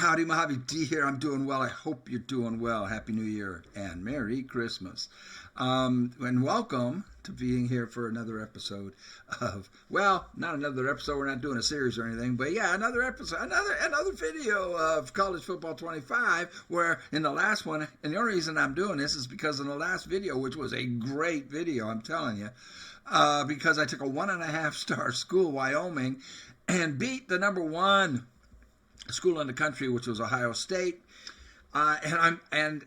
Howdy, Mojave D here. I'm doing well. I hope you're doing well. Happy New Year and Merry Christmas. And welcome to being here for another episode of, well, not another episode. We're not doing a series or anything, but yeah, another episode, another video of College Football 25, where in the last one, and the only reason I'm doing this is because in the last video, which was a great video, I'm telling you, because I took a 1.5-star school, Wyoming, and beat the #1 school in the country, which was Ohio State. And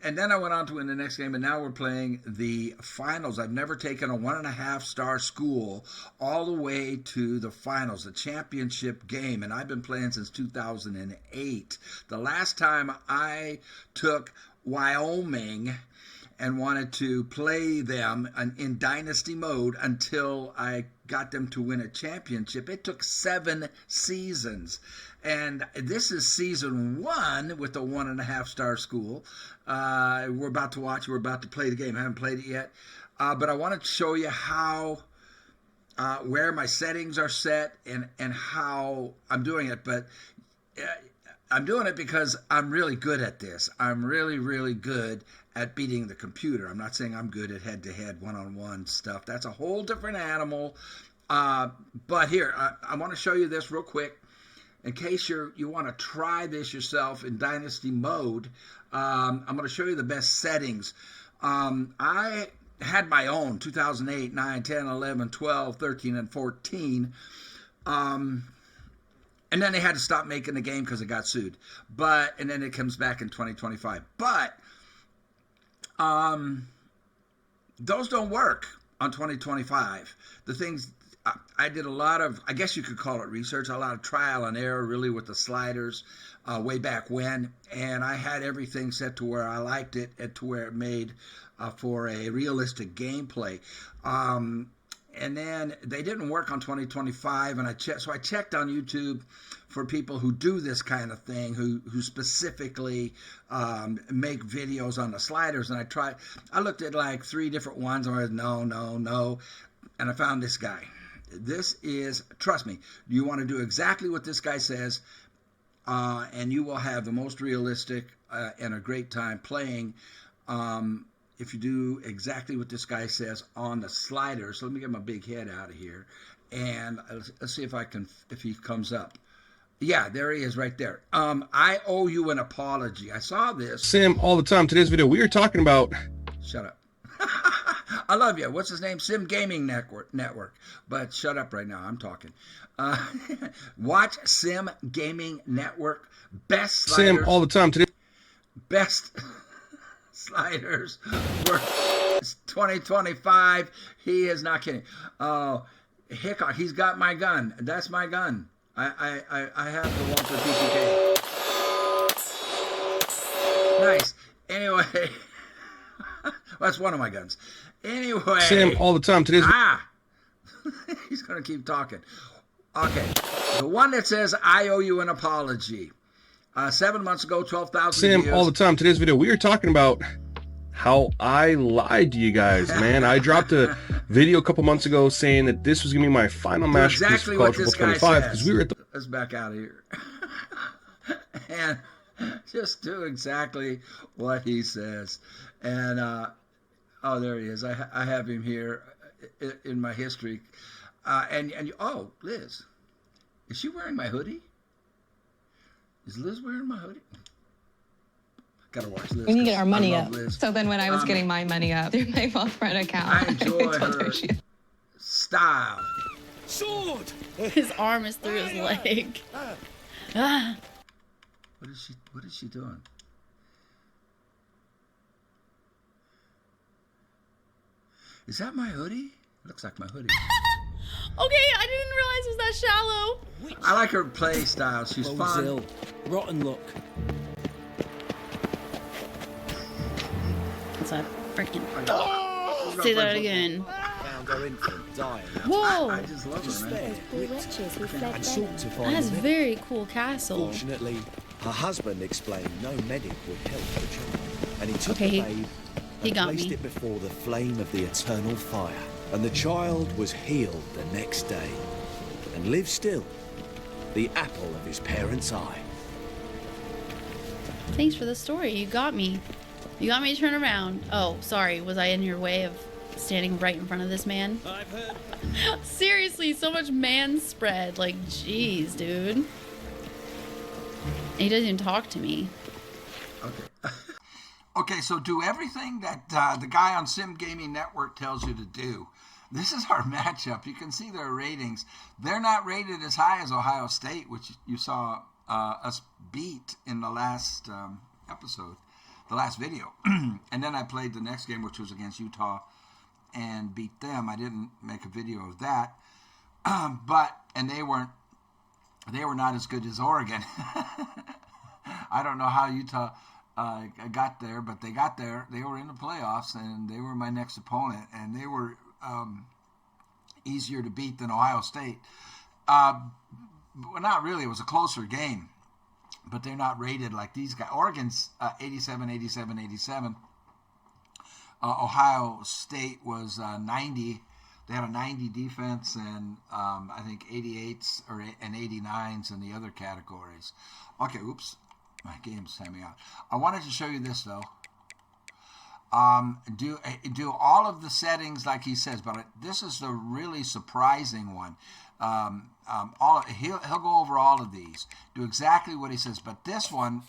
then I went on to win the next game, and now we're playing the finals. I've never taken a 1.5-star school all the way to the finals, the championship game, and I've been playing since 2008. The last time I took Wyoming and wanted to play them in dynasty mode until I got them to win a championship, it took 7 seasons. And this is season 1 with the 1.5-star school. We're about to watch. We're about to play the game. I haven't played it yet. But I want to show you how, where my settings are set and how I'm doing it. But I'm doing it because I'm really good at this. I'm really, really good at beating the computer. I'm not saying I'm good at head-to-head, one-on-one stuff. That's a whole different animal. But here, I want to show you this real quick. In case you want to try this yourself in dynasty mode, I'm going to show you the best settings. I had my own 2008, 9, 10, 11, 12, 13, and 14. And then they had to stop making the game because it got sued. And then it comes back in 2025. But those don't work on 2025. The things I did a lot of, I guess you could call it research, a lot of trial and error really with the sliders way back when. And I had everything set to where I liked it and to where it made for a realistic gameplay. And then they didn't work on 2025, and I checked on YouTube for people who do this kind of thing, who specifically make videos on the sliders. And I looked at like 3 different ones, and I was no, and I found this guy. This is, trust me, you want to do exactly what this guy says, and you will have the most realistic and a great time playing. If you do exactly what this guy says on the sliders. So let me get my big head out of here, and let's see if he comes up. Yeah, there he is right there. I owe you an apology. I saw this. Sim, all the time. Today's video, we are talking about... Shut up. I love you. What's his name? Sim Gaming Network. But shut up right now. I'm talking. Watch Sim Gaming Network. Best sliders. Sim, all the time. Today. Best sliders for 2025. He is not kidding. Hickok, he's got my gun. That's my gun. I have the Walter PPK. Nice. Anyway, that's one of my guns. Anyway, Sam, all the time. Today's he's gonna keep talking. Okay, the one that says I owe you an apology. 7 months ago, 12,000 Sam, views. all the time. Today's video, we are talking about how I lied to you guys, man. I dropped a video a couple months ago saying that this was gonna be my final masterpiece for College Football 25 because we were at the. Let's back out of here and just do exactly what he says. And oh, there he is. I have him here in my history. Oh, Liz, is she wearing my hoodie? Is Liz wearing my hoodie? Gotta watch Liz. We need to get our money up. Liz. So then when I was getting my money up through my Wealthfront account, I enjoy her style. Sword! His arm is through his leg. What is she doing? Is that my hoodie? Looks like my hoodie. Okay, I didn't realize it was that shallow. I like her play style. She's fun. Rotten luck. That's a freaking. Say that again. Found her infant dying. Whoa! I just love her, man. And sought to find That's a the very cool castle. Fortunately, her husband explained no medic would help the child, and he took Okay, the babe he and got placed me. it before the flame of the eternal fire. And the child was healed the next day, and lived still, the apple of his parents' eye. Thanks for the story. You got me. You got me to turn around. Oh, sorry. Was I in your way of standing right in front of this man? I've heard. Seriously, so much man spread. Like, jeez, dude. He doesn't even talk to me. Okay. Okay, so do everything that the guy on Sim Gaming Network tells you to do. This is our matchup. You can see their ratings. They're not rated as high as Ohio State, which you saw us beat in the last episode, the last video. And then I played the next game, which was against Utah, and beat them. I didn't make a video of that, and they were not as good as Oregon. I don't know how Utah got there, but they got there. They were in the playoffs, and they were my next opponent, and they were easier to beat than Ohio State. Well, not really. It was a closer game, but they're not rated like these guys. Oregon's 87, 87, 87. Ohio State was 90. They had a 90 defense, and I think 88s and 89s in the other categories. Okay, oops. My game's timing out. I wanted to show you this, though. Do all of the settings like he says, but this is the really surprising one. He'll go over all of these, do exactly what he says, but this one,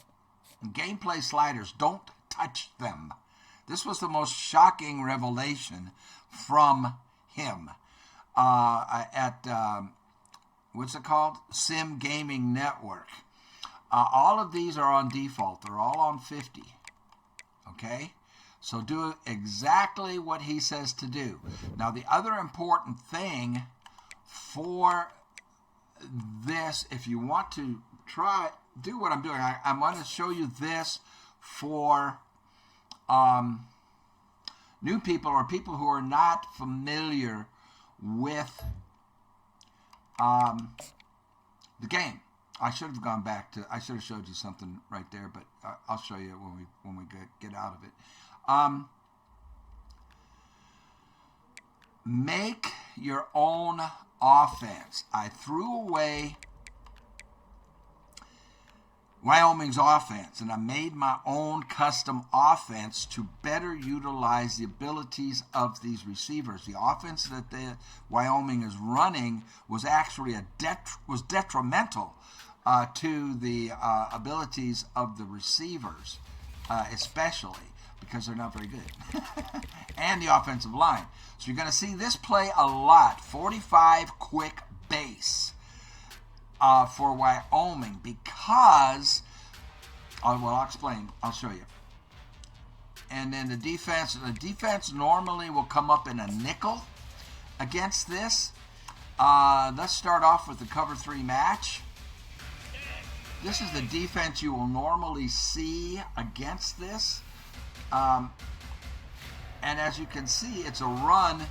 gameplay sliders, don't touch them. This was the most shocking revelation from him at what's it called? Sim Gaming Network. All of these are on default. They're all on 50. Okay? So do exactly what he says to do. Now, the other important thing for this, if you want to do what I'm doing, I'm going to show you this for new people or people who are not familiar with the game. I should have gone back to. I should have showed you something right there, but I'll show you when we get out of it. Make your own offense. I threw away Wyoming's offense, and I made my own custom offense to better utilize the abilities of these receivers. The offense that Wyoming is running was actually was detrimental to the abilities of the receivers, especially because they're not very good, and the offensive line. So you're going to see this play a lot. 45 quick base for Wyoming because, I'll explain. I'll show you. And then the defense normally will come up in a nickel against this. Let's start off with the cover 3 match. This is the defense you will normally see against this. And as you can see, it's a run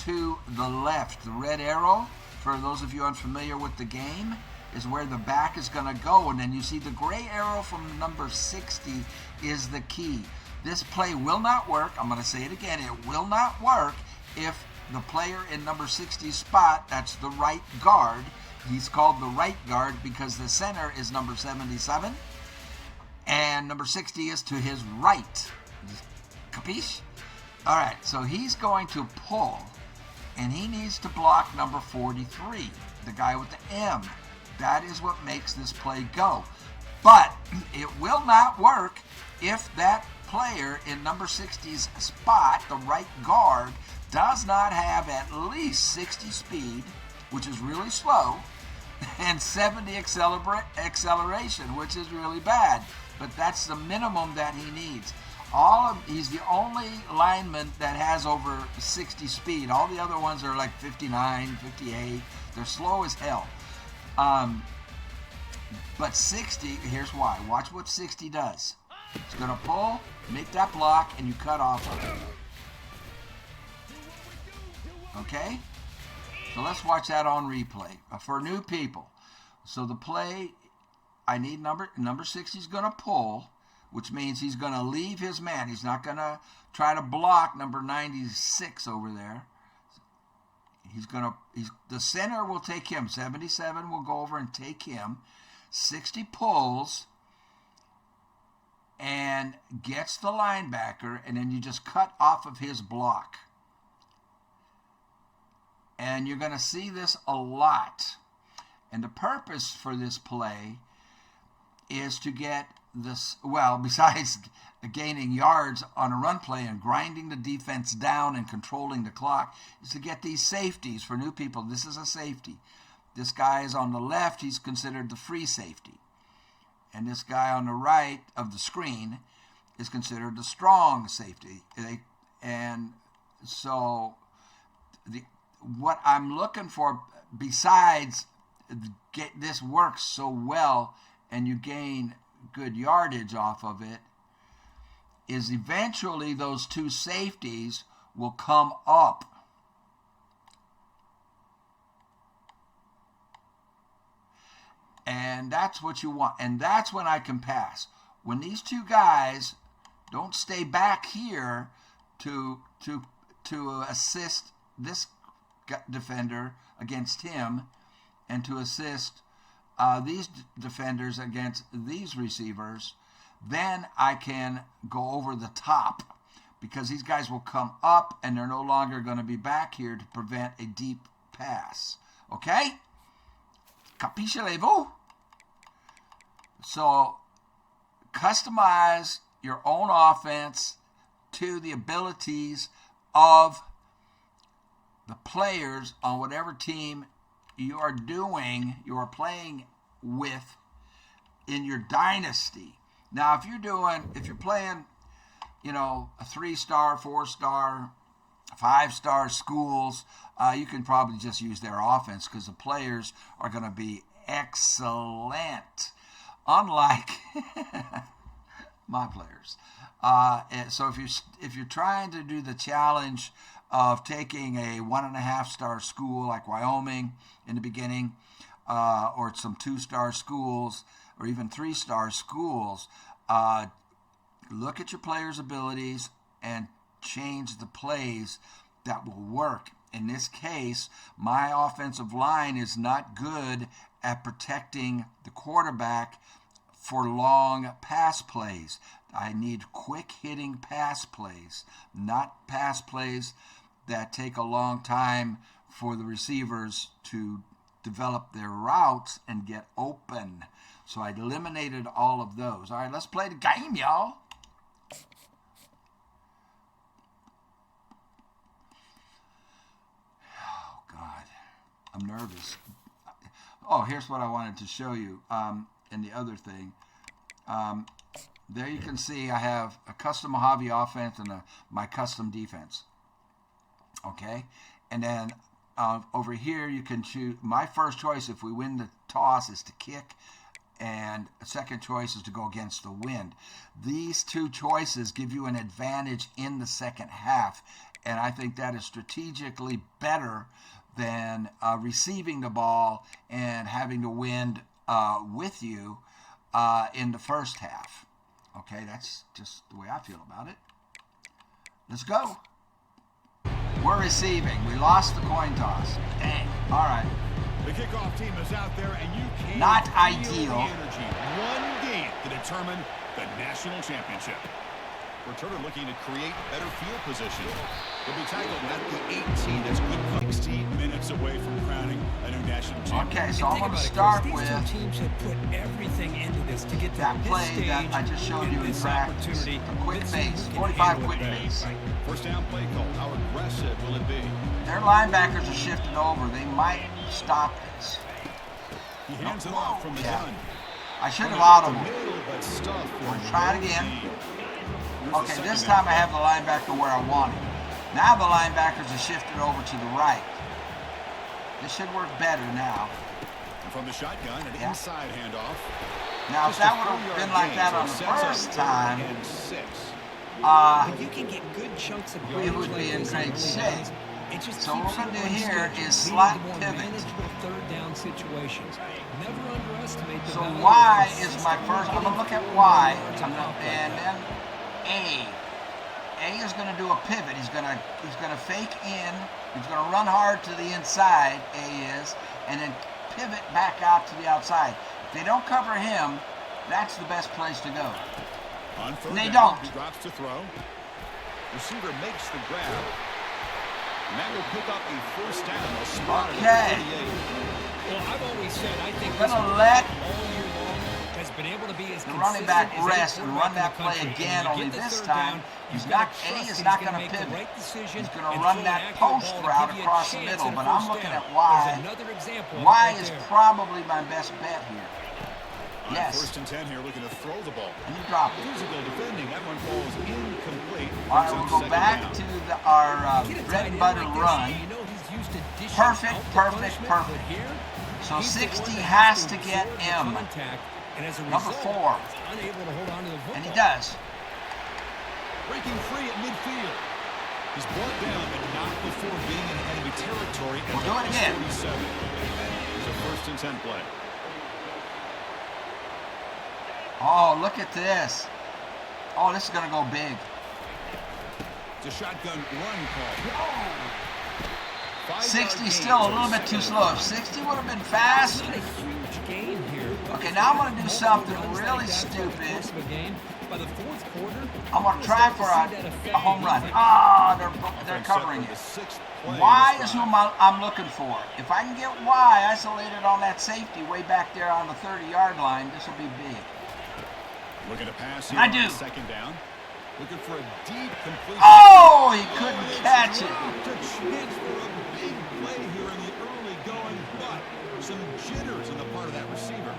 to the left. The red arrow, for those of you unfamiliar with the game, is where the back is going to go. And then you see the gray arrow from number 60 is the key. This play will not work. I'm going to say it again. It will not work if the player in number 60's spot, that's the right guard. He's called the right guard because the center is number 77. And number 60 is to his right. Capiche? All right, so he's going to pull, and he needs to block number 43, the guy with the M. That is what makes this play go. But it will not work if that player in number 60's spot, the right guard, does not have at least 60 speed, which is really slow, and 70 acceleration, which is really bad. But that's the minimum that he needs. He's the only lineman that has over 60 speed. All the other ones are like 59, 58. They're slow as hell. But 60, here's why. Watch what 60 does. It's going to pull, make that block, and you cut off of it. Okay? So let's watch that on replay. For new people. So the play, I need number 60 is going to pull, which means he's going to leave his man. He's not going to try to block number 96 over there. The center will take him. 77 will go over and take him. 60 pulls. and gets the linebacker, and then you just cut off of his block. And you're going to see this a lot. And the purpose for this play is to get this, well, besides gaining yards on a run play and grinding the defense down and controlling the clock, is to get these safeties. For new people, this is a safety. This guy is on the left. He's considered the free safety. And this guy on the right of the screen is considered the strong safety. And so what I'm looking for, besides this works so well and you gain good yardage off of it, is eventually those two safeties will come up. And that's what you want. And that's when I can pass. When these two guys don't stay back here to assist this defender against him and to assist these defenders against these receivers, then I can go over the top, because these guys will come up and they're no longer going to be back here to prevent a deep pass. Okay? Capisce-vous? So customize your own offense to the abilities of the players on whatever team you are playing with in your dynasty. Now, if you're playing, a 3-star, 4-star, 5-star schools, you can probably just use their offense because the players are going to be excellent, unlike my players. So if you're trying to do the challenge of taking a 1.5-star school like Wyoming in the beginning, or some 2-star schools, or even 3-star schools, look at your players' abilities and change the plays that will work. In this case, my offensive line is not good at protecting the quarterback for long pass plays. I need quick-hitting pass plays, not pass plays that take a long time for the receivers to develop their routes and get open. So I eliminated all of those. All right, let's play the game, y'all. Oh, God. I'm nervous. Oh, here's what I wanted to show you. And the other thing. There you can see I have a custom Mojave offense and my custom defense. Okay? And then over here you can choose. My first choice, if we win the toss, is to kick. And second choice is to go against the wind. These two choices give you an advantage in the second half. And I think that is strategically better than receiving the ball and having the wind with you in the first half. Okay, that's just the way I feel about it. Let's go. We're receiving. We lost the coin toss. Dang. All right. The kickoff team is out there, and you can't Not feel ideal. the energy. One game to determine the national championship. Returner looking to create better field position. He'll be tackled at the 18. That's good 16 minutes away from crowning a new national champion. Okay, so I'm going to start These with two teams have put everything into this to get to that this play stage that I just showed you in this practice. opportunity. A quick Let's see base, who can 45 handle quick it. base. First down play call. How aggressive will it be? Their linebackers are shifted over. They might stop this. He hands it off from the gun. I should have audible. Middle, but stuff for We'll try it again. Here's the Okay, this second time I have the linebacker where I want him. Now the linebackers are shifted over to the right. This should work better now. And from the shotgun, an Yeah. inside handoff. Now, if Just that a would have 4-yard been like gain, that so on it the sets up first 3rd time, and 6. But you can get good chunks of we yardage would like be in this great early shape. downs. It just So what keeps we're you gonna do on here schedule, is leading slot to more pivot. manageable third down situations. Never underestimate the So value Y of is my first. I'm going to look at consistently Y. yards And off like then A. A is going to do a pivot. He's going to fake in. He's going to run hard to the inside, A is, and then pivot back out to the outside. If they don't cover him, that's the best place to go. On third They down, don't. he drops to throw. Receiver makes the grab. And that will pick up a first down. They'll spot it at the 38. Well, I've always said I think We're this gonna let all year long has been able to be as the running back consistent as any rest and run quarterback that in the play country. again. And when Only you get to this third time, down, he's you've got not. to A trust is that not he's going to make the pivot. right decision He's going to and run throw an that accurate post ball to route give you a across the chance middle. at a But I'm first looking down. at Y. There's another example of it Y right is there. probably my best bet here. On Yes. first and 10 here, looking to throw the ball. And you drop it. Physical defending. That one falls incomplete. All right, Brings we'll up go second back down. to our Get a bread tight and end butter like this, run. and you know he's used to dishing Perfect, out the perfect, punishment, perfect. but here, So he's the one 60 that has to absorb get the M. contact, and as a Number result, 4. he's unable to hold on to the football. And he does. Breaking free at midfield. He's brought down, but not before being in enemy territory. We'll do it again. 47. It's a first and 10 play. Oh, look at this. Oh, this is going to go big. It's a shotgun run call. 60 still a little bit too slow. If 60 would have been fast. Not a huge gain here. Okay, now I'm going to do something really stupid. By the fourth quarter, I'm going to try for a home run. Ah, they're covering it. Y is who I'm looking for. If I can get Y isolated on that safety way back there on the 30-yard line, this will be big. Looking to pass here I on do. second down. Looking for a deep completion. Oh, he couldn't catch it. A chance for a big play here in the early going, but some jitters on the part of that receiver.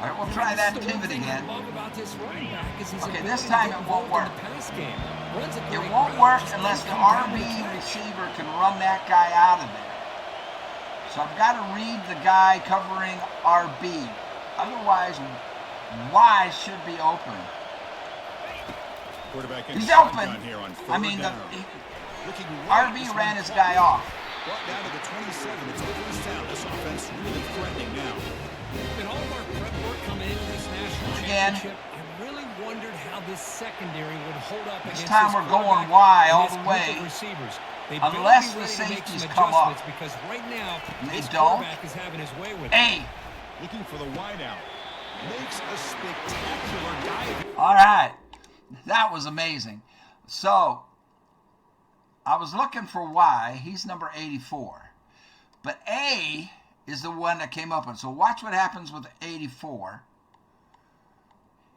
All right, we'll try that pivot again. Okay, this time it won't work. It won't work unless the RB receiver can run that guy out of there. So I've got to read the guy covering RB. Otherwise, Y should be open. He's open. I mean, the RB ran his guy off. Brought down to the 27. It's a first down. This offense really threatening now. In all of our prep work coming into this national championship, I really wondered how this secondary would hold up This against time this we're going quarterback Y and all this the group way, of receivers. They unless better be the ready to make safeties some come up. adjustments because right now And they this don't. quarterback is having his way with it. A. Looking for the wideout. Makes a spectacular dive. All right. That was amazing. So, I was looking for Y. He's number 84. But A is the one that came up with. So watch what happens with 84.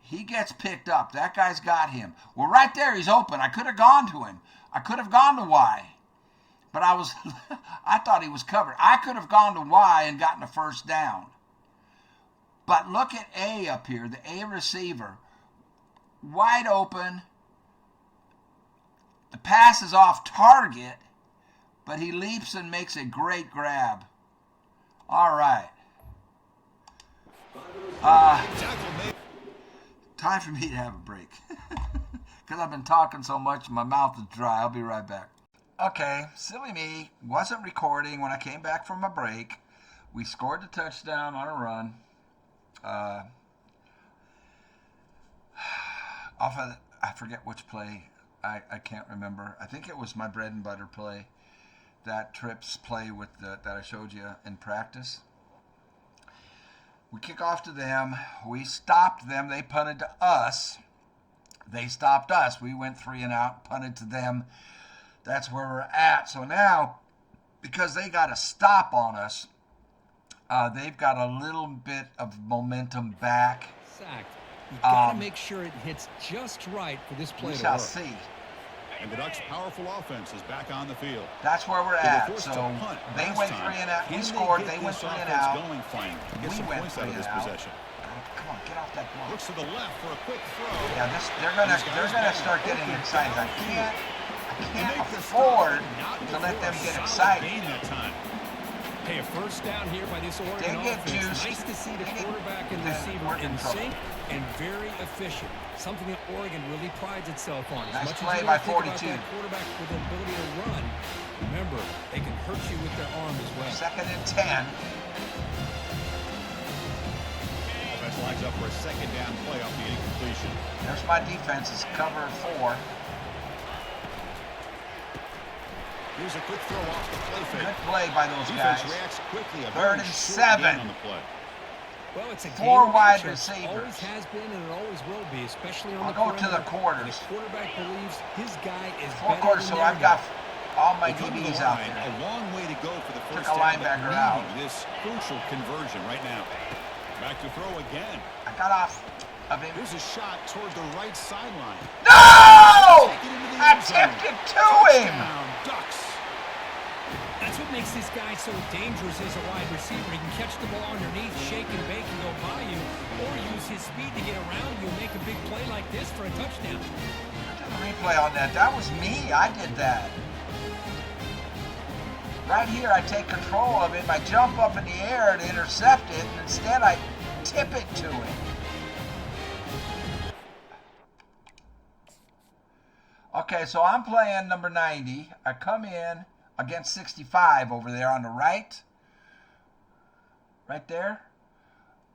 He gets picked up. That guy's got him. Well, right there, he's open. I could have gone to him. I could have gone to Y. But I thought he was covered. I could have gone to Y and gotten a first down. But look at A up here, the A receiver. Wide open. The pass is off target, but he leaps and makes a great grab. All right. Time for me to have a break. Because I've been talking so much, my mouth is dry. I'll be right back. Okay, silly me. Wasn't recording when I came back from my break. We scored the touchdown on a run. Off of, I forget which play. I can't remember. I think it was my bread and butter play. That trips play with that I showed you in practice. We kick off to them. We stopped them. They punted to us. They stopped us. We went 3 and out, punted to them. That's where we're at. So now, because they got a stop on us, they've got a little bit of momentum back. Sacked. You've got to make sure it hits just right for this play We to shall work. see. And the Ducks' powerful offense is back on the field. That's where we're They were at. forced So to punt they last went time. 3 and out. We Can scored. get They went this 3 and offense out. Going finally. Get We some went points out of 3 this and out. possession. Come on, get off that block. Looks to the left for a quick throw. Yeah, they're gonna start getting excited. I can't afford to let them get excited. Gain that time. Hey, a first down here by this Oregon They get offense. juiced. Nice to see the They get- quarterback and they receiver work in in trouble. sync and very efficient. Something that Oregon really prides itself on. As Nice much play as you by don't think about 42. that quarterback with the ability to run, remember, they can hurt you with their arm as well. 2nd and 10. Offense lines up for a second down play off the incompletion. There's my defense. It's cover 4. Here's a quick throw off the play fake. Good play by those Defense guys. reacts quickly. A 3rd very and short 7. gain on the play. Well, it's a 4 wide game receivers. Always has been and it always will be, especially on I'll the go to the perimeter. quarters. The quarterback believes his guy is 4 better quarters, than so their I've got guy. all my They come to the DBs out line, there. a long way to go for the Took first a down, linebacker but out. needing this crucial conversion right now. Back to throw again. I got off of him. Here's a shot toward the right sideline. No! Take it into the I end zone. tipped it to him. Touchdown, Ducks. That's what makes this guy so dangerous as a wide receiver. He can catch the ball underneath, shake and bake and go by you, or use his speed to get around you and make a big play like this for a touchdown. I did a replay on that. That was me. I did that. Right here, I take control of it. I jump up in the air to intercept it, and instead I tip it to him. Okay, so I'm playing number 90. I come in against 65 over there on the right. Right there.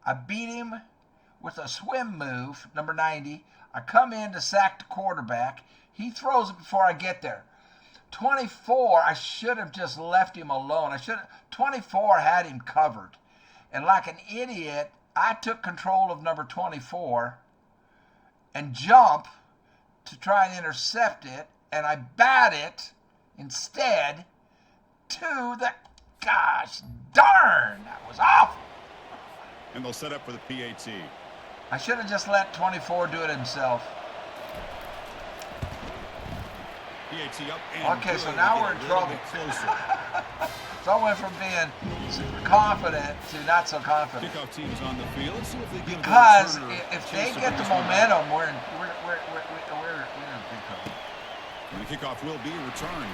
I beat him with a swim move, number 90. I come in to sack the quarterback. He throws it before I get there. 24, I should have just left him alone. 24 had him covered. And like an idiot, I took control of number 24 and jump to try and intercept it, and I bat it instead to the, gosh darn, that was awful. And they'll set up for the PAT. I should have just let 24 do it himself. PAT up and Okay, good. so now They we're get in a little trouble. bit closer. So I went from being super confident to not so confident. Kickoff team's on the field. Let's see if they give the Because returner a if chance they to get bring the this one back. momentum, we're in big trouble. And the kickoff will be returned.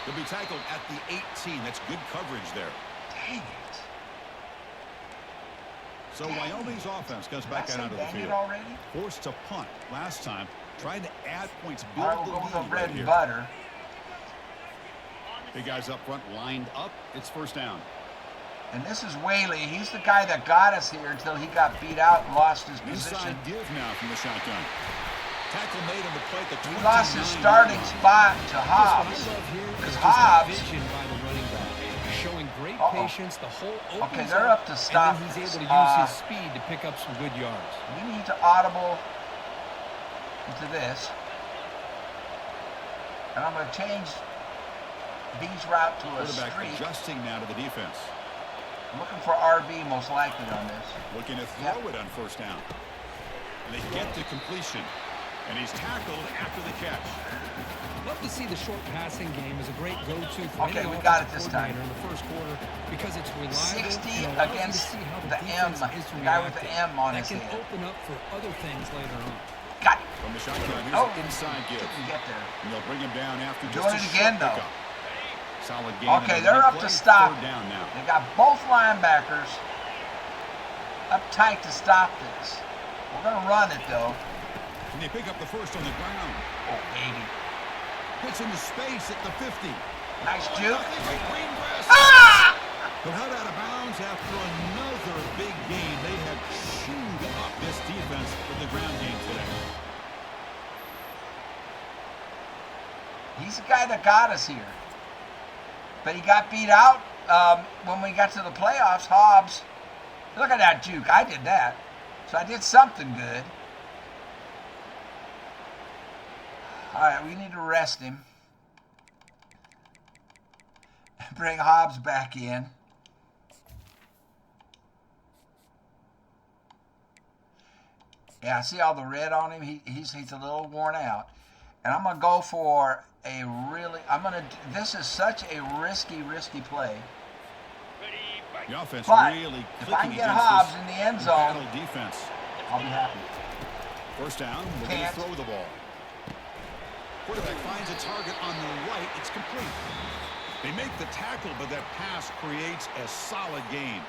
They'll be tackled at the 18. That's good coverage there. Dang it. So Wyoming's offense comes Did I back say out onto the dang it field. already? Forced to punt last time. Trying to add points. All right, Build we'll go with the the lead bread right and here. butter. Big guys up front lined up. It's first down. And this is Whaley. He's the guy that got us here until he got beat out and lost his position. Inside give now from the shotgun. Tackle made on the play at the 29. He lost his starting spot to Hobbs. Because Hobbs, Vision by the running back, showing great patience. The whole okay, opens they're up to stop and then he's this. able to use his speed to pick up some good yards. we need to audible into this. And I'm going to change B's route to a Quarterback streak. adjusting now to the defense. I'm looking for RB most likely on this. Looking to throw it on first down. And they get the completion. And he's tackled after the catch. Love to see the short passing game as a great go-to for Okay, any we got it offensive this time. coordinator in the first quarter because it's reliable 60 and allows you to against see how the M, defense is the guy with the reacting. M on that his can head. open up for other things later on. Got it. From the shotgun, here's Oh, an inside give. didn't get there. And they'll bring him down after just Doing a it short again, though. pickup. Solid gain. Okay, and a they're big up to play. stop. Third down now. They got both linebackers up tight to stop this. We're going to run it, though. And they pick up the first on the ground. Oh, baby. Puts into space at the 50. Nice juke. Greengrass. Ah! But out of bounds after another big game. They have chewed up this defense with the ground game today. He's the guy that got us here. But he got beat out when we got to the playoffs. Hobbs. Look at that juke. I did that. So I did something good. All right, we need to rest him. Bring Hobbs back in. Yeah, I see all the red on him. He's a little worn out. And I'm going to go for a really, this is such a risky play. The offense But really if I can clicking get against Hobbs this in the end zone, battle defense. I'll be happy. First down, we're going to Can't. throw the ball. Quarterback finds a target on the right. It's complete. They make the tackle, but that pass creates a solid gain.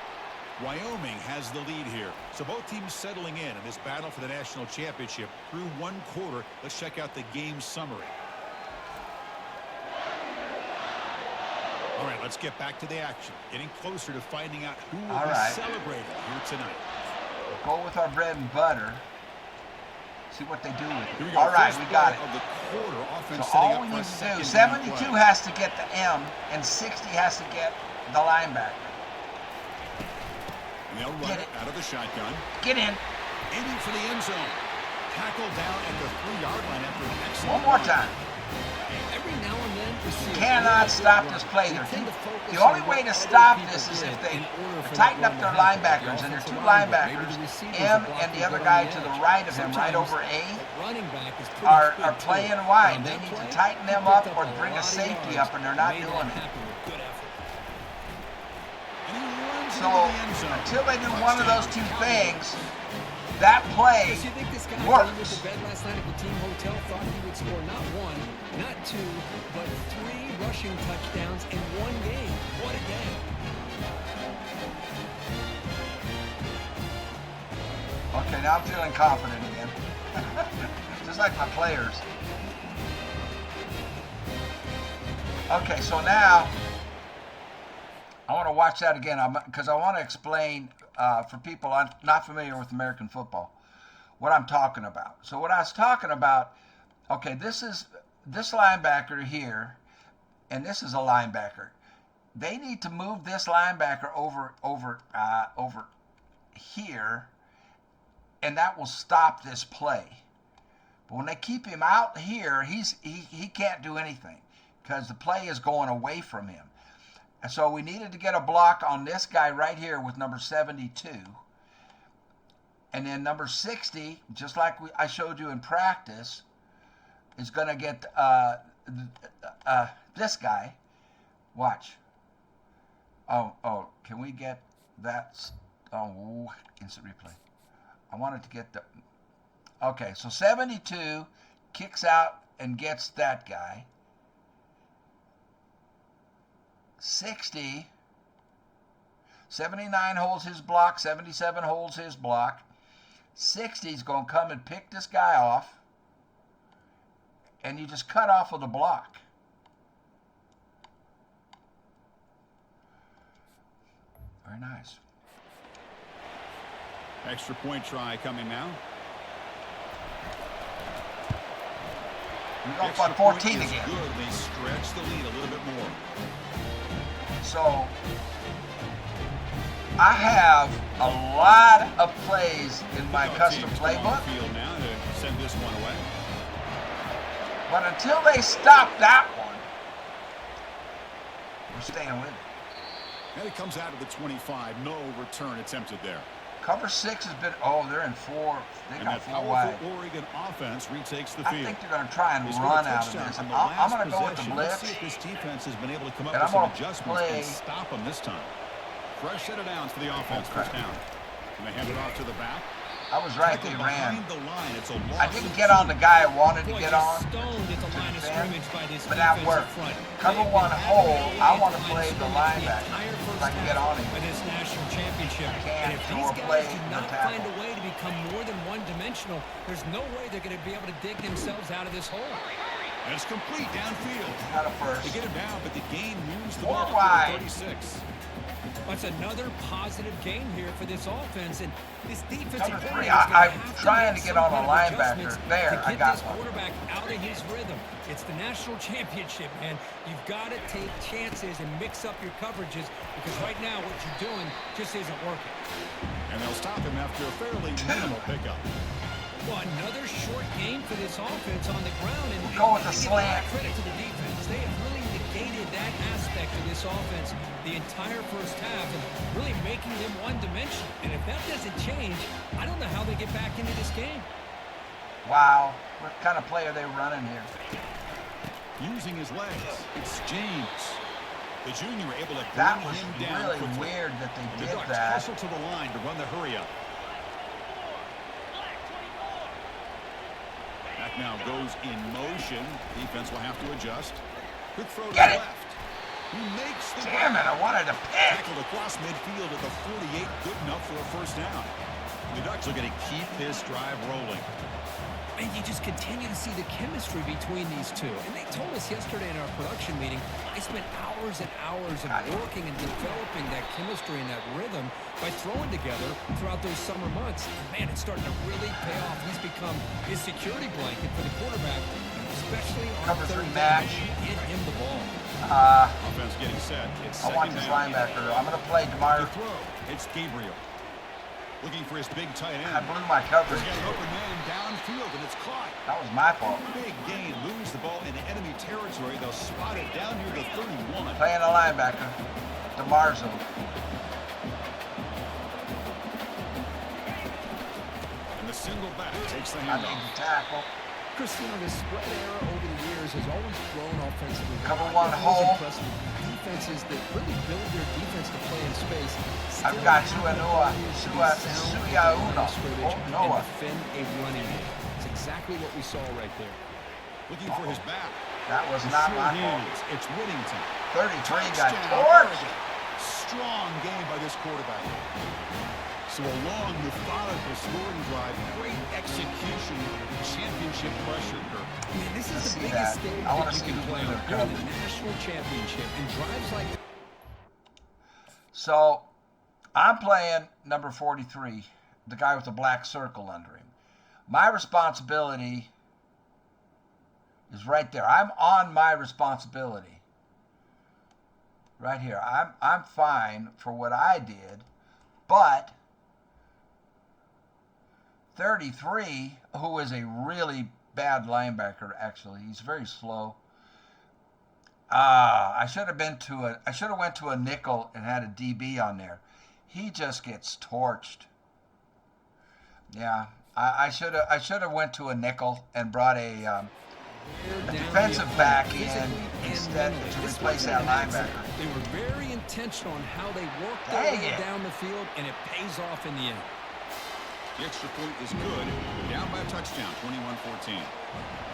Wyoming has the lead here. So both teams settling in this battle for the national championship through one quarter. Let's check out the game summary. All right, let's get back to the action. Getting closer to finding out who will be celebrating here tonight. We'll go with our bread and butter. See what they do with Here we it. go. All right, First we got play it. of the quarter. Offense So setting all up we for a need to do, second 72 down play. has to get the M, and 60 has to get the linebacker. And they'll run it out of the shotgun. Get in. Aiming for the end zone. Tackled down at the 3-yard line after an excellent One more run. time. Every now and then, we see a Cannot really stop good this run. play. We tend to focus The only on way what to other stop people this is did if they in order for tighten that up run their to happen. linebackers, The and their two offensive line, maybe linebackers, the receivers M are and the blocking other on guy the to the edge. right of him, right Sometimes over A, a running back is pretty are good, too. playing On wide. They that need to play, tighten them he up picked or a bring a lot of safety yards up, and they're not and made doing that it. happen with good effort. And he runs So into the end zone. until they do one of those two things, that play Does you think this guy works. going to bed last night at the team hotel thought he would score not one, not two, but 3 rushing touchdowns in one game? What a day. Okay, now I'm feeling confident again. Just like my players. Okay, so now I want to watch that again because I want to explain for people not familiar with American football what I'm talking about. So what I was talking about, okay, this linebacker here, and this is a linebacker. They need to move this linebacker over here, and that will stop this play. But when they keep him out here, he can't do anything because the play is going away from him. And so we needed to get a block on this guy right here with number 72. And then number 60, just like I showed you in practice, is going to get this guy. Watch. Oh, can we get that? Oh, instant replay. I wanted to get the... Okay, so 72 kicks out and gets that guy. 79 holds his block. 77 holds his block. 60 is going to come and pick this guy off. And you just cut off of the block. Very nice. Extra point try coming now. We're going for 14 is again. Good. They stretch the lead a little bit more. So I have a lot of plays in my custom playbook, Field now to send this one away. but until they stop that one, we're staying with it. And it comes out of the 25. No return attempted there. Cover 6 has been, they're in 4. They And got that 4 powerful wide. Oregon offense retakes the I field. think they're going to try and They scored a run out of touchdown this. on the I'm last going to go with the possession. blitz. Let's see if this defense has been able to come up And with I'm some gonna adjustments play- and stop them this time. Fresh set of downs for the offense. Okay. First down. And they hand it off to the back. I was right, they Tackled ran. behind the line. It's a loss I didn't of get on the guy I wanted to Boy, get just on, stoned at the line of defend, scrimmage by this but that defensive worked. front. Cover They've 1 been hole, aggravated I at want to the line play of the scrimmage linebacker entire if first I can get half on him. of this national championship. can't, And if so these we'll guys play do the not tackle. find a way to become more than one-dimensional, there's no way they're going to be able to dig themselves out of this hole. And it's complete downfield. Got a first. They get him down, but the game moves the 4 ball to wide. the 36. That's another positive game here for this offense, and this defensive Cover 3. coordinator is gonna I'm have trying make to get some on a kind of linebacker. adjustments There, to I get got this one. quarterback out of his rhythm. It's the national championship, man. You've got to take chances and mix up your coverages because right now what you're doing just isn't working. And they'll stop him after a fairly minimal pickup. Well, another short game for this offense on the ground, and We'll go with the I give a lot of slant. credit to the defense. They have really negated that aspect of this offense the entire first half and really making them one-dimensional. And if that doesn't change, I don't know how they get back into this game. Wow. What kind of play are they running here? Using his legs, it's James. The junior able to That bring was him down really quickly. weird that they And the did Ducks that. hustle to the line to run the hurry up. That now goes in motion. Defense will have to adjust. Quick throw to Get the it. left. He makes the Damn it, I wanted to pick. tackle across midfield at the 48. Good enough for a first down. The Ducks are going to keep this drive rolling. And you just continue to see the chemistry between these two. And they told us yesterday in our production meeting, they spent hours and hours of working and developing that chemistry and that rhythm by throwing together throughout those summer months. And man, it's starting to really pay off. He's become his security blanket for the quarterback, especially on Cover 3 third match. down. Get him the ball. Offense getting set. It's I want second this down. linebacker. I'm going to play The DeMar. throw. It's Gabriel. Looking for his big tight end. I blew my coverage. He's got an open man downfield, and it's caught. That was my fault. Big gain. Lose the ball in enemy territory. They'll spot it down near the 31. Playing a linebacker. DeMarzo. And the single back takes the I need handoff. to tackle. Chris, you know, the spread era over the years has always grown offensively. Cover one hole. Impressive defenses that really build their defense to play in space. I've got Noo I. And defend a running game. It's exactly what we saw right there. Looking for his back. That was not my fault. It's Whittington. 33 got Touchdown, torched. Oregon. Strong game by this quarterback. So a long, methodical scoring drive, great execution, championship pressure. Man, this Let's is see the biggest that. stage I wanna that you see can who's play winning on. the You're in the coverage. national championship, and drives like So I'm playing number 43, the guy with the black circle under him. My responsibility is right there. I'm on my responsibility. Right here. I'm fine for what I did, but 33, who is a really bad linebacker, actually. He's very slow. I should have went to a nickel and had a DB on there. He just gets torched. Yeah, I should have went to a nickel and brought a defensive back in instead to replace that linebacker. They were very intentional on how they worked Dang their way it. down the field, and it pays off in the end. The extra point is good. Down by a touchdown, 21-14.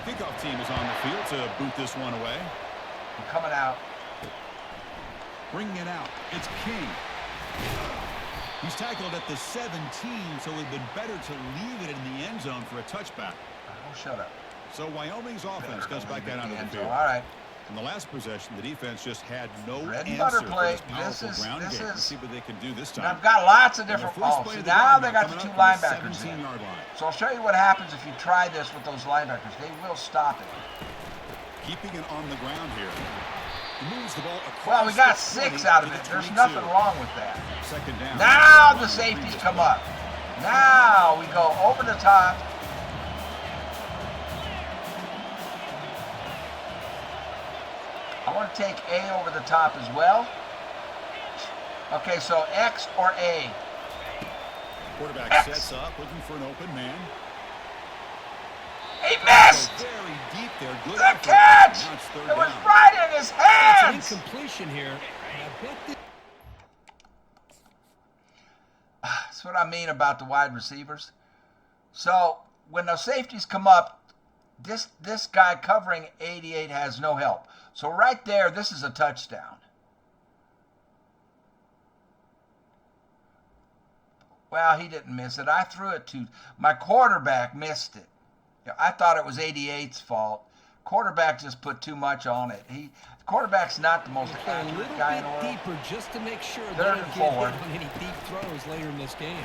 Kickoff team is on the field to boot this one away. I'm coming out. Bringing it out. It's King. He's tackled at the 17, so it would have been better to leave it in the end zone for a touchback. Oh, shut up. So Wyoming's offense goes back out onto the field. All right. In the last possession, the defense just had no Bread and answer butter for play. this powerful This is- ground this game. is- Let's see what they can do this And time. I've got lots of And their different. first Oh, play see, of the now game they got the coming two up from linebackers in. 17-yard line. So I'll show you what happens if you try this with those linebackers. They will stop it. Keeping it on the ground here. He moves the ball across. Well, we got the 6 20 out of to it. the There's 22. nothing wrong with that. Second down. Now the safeties come up. Now we go over the top. I want to take A over the top as well. Okay, so X or A. Quarterback X. sets up, looking for an open man. He missed! Very deep there. Good The effort. catch! Now it's third It was down. right in his It's an hands! incompletion here. And I bet this That's what I mean about the wide receivers. So when the safeties come up, this guy covering 88 has no help. So right there, this is a touchdown. Well, he didn't miss it. I threw it to my quarterback. Missed it. I thought it was 88's fault. Quarterback just put too much on it. Quarterback's not the most play a accurate little guy in bit the world. deeper just to make sure they Third don't and get hit forward. on any deep throws later in this game.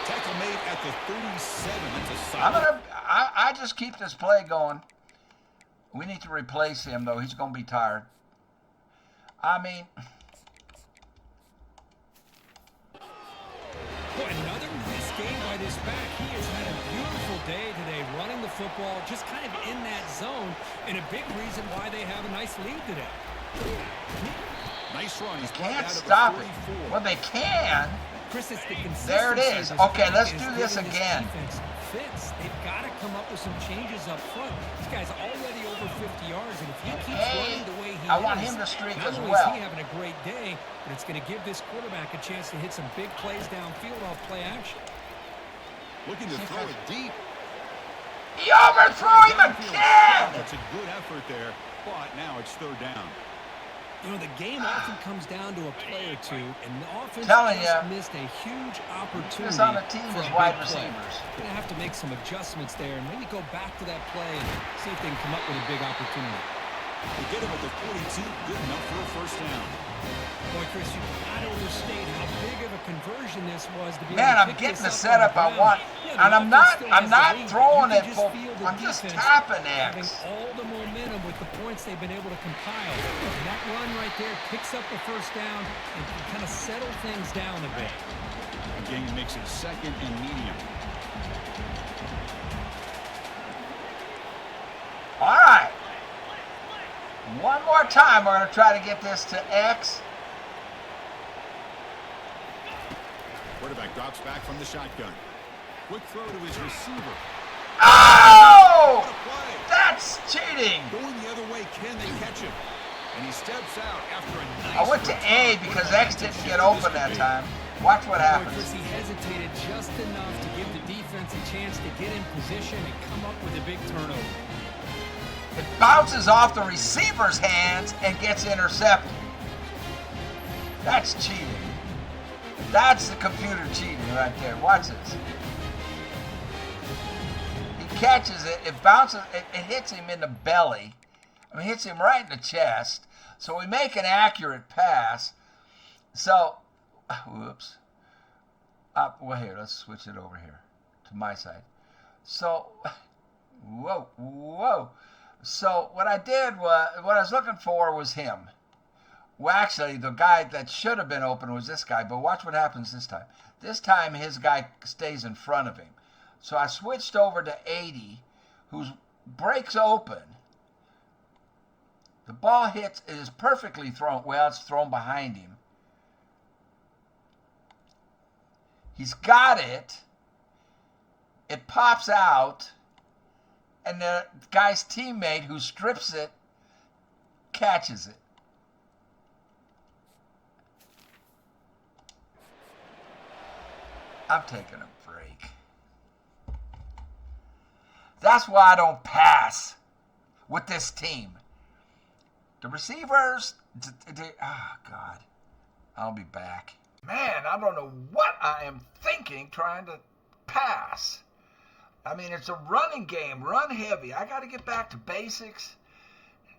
Tackle made at the 37. That's a I'm solid. gonna. I just keep this play going. We need to replace him though. He's gonna be tired. I mean, Boy, another nice game by this back. He has had a beautiful day today running the football, just kind of in that zone, and a big reason why they have a nice lead today. Nice run. He's brought can't down to the stop it. 44. Well, they can. Chris, it's the consistency. There it is. this Okay, let's is do this giving again. defense fits. They've got to come up with some changes up front. This guy's already over 50 yards, and if he keeps running the way he I is, want him to streak not as only well. is he having a great day, but it's going to give this quarterback a chance to hit some big plays downfield off play action. Looking to throw it deep. He overthrew him again. That's a good effort there, but now it's third down. You know, the game often comes down to a play or two, and the offense Telling just ya, missed a huge opportunity. this on the team for is a wide big play. receivers. Going to have to make some adjustments there and maybe go back to that play and see if they can come up with a big opportunity. They get him at the 42. Good enough for a first down. Boy, Chris, you cannot overstate how big of a conversion this was to be Man, able to I'm pick getting this the up on setup I ground. want. Yeah, And I'm not throwing it full. I'm just tapping having X. all the momentum with the points they've been able to compile. And that run right there picks up the first down and can kind of settle things down a bit. Again, makes it second and medium. All right. One more time, we're going to try to get this to X. Quarterback drops back from the shotgun. Quick throw to his receiver. Oh! What a play. That's cheating. Going the other way, can they catch him? And he steps out after a nice... I went to A because X didn't get open that time. Watch what happens. Chris, he hesitated just enough to give the defense a chance to get in position and come up with a big turnover. It bounces off the receiver's hands and gets intercepted. That's cheating. That's the computer cheating right there. Watch this. He catches it. It bounces. It hits him in the belly. I mean, hits him right in the chest. So we make an accurate pass. So, whoops. Well, here, let's switch it over here to my side. So, whoa. So what I did was, what I was looking for was him. Well, actually, the guy that should have been open was this guy, but watch what happens this time. This time, his guy stays in front of him. So I switched over to 80, who breaks open. The ball hits, it is perfectly thrown. Well, it's thrown behind him. He's got it. It pops out. And the guy's teammate who strips it catches it. I'm taking a break. That's why I don't pass with this team. The receivers, oh God, I'll be back. Man, I don't know what I am thinking trying to pass. I mean, it's a running game, run heavy. I got to get back to basics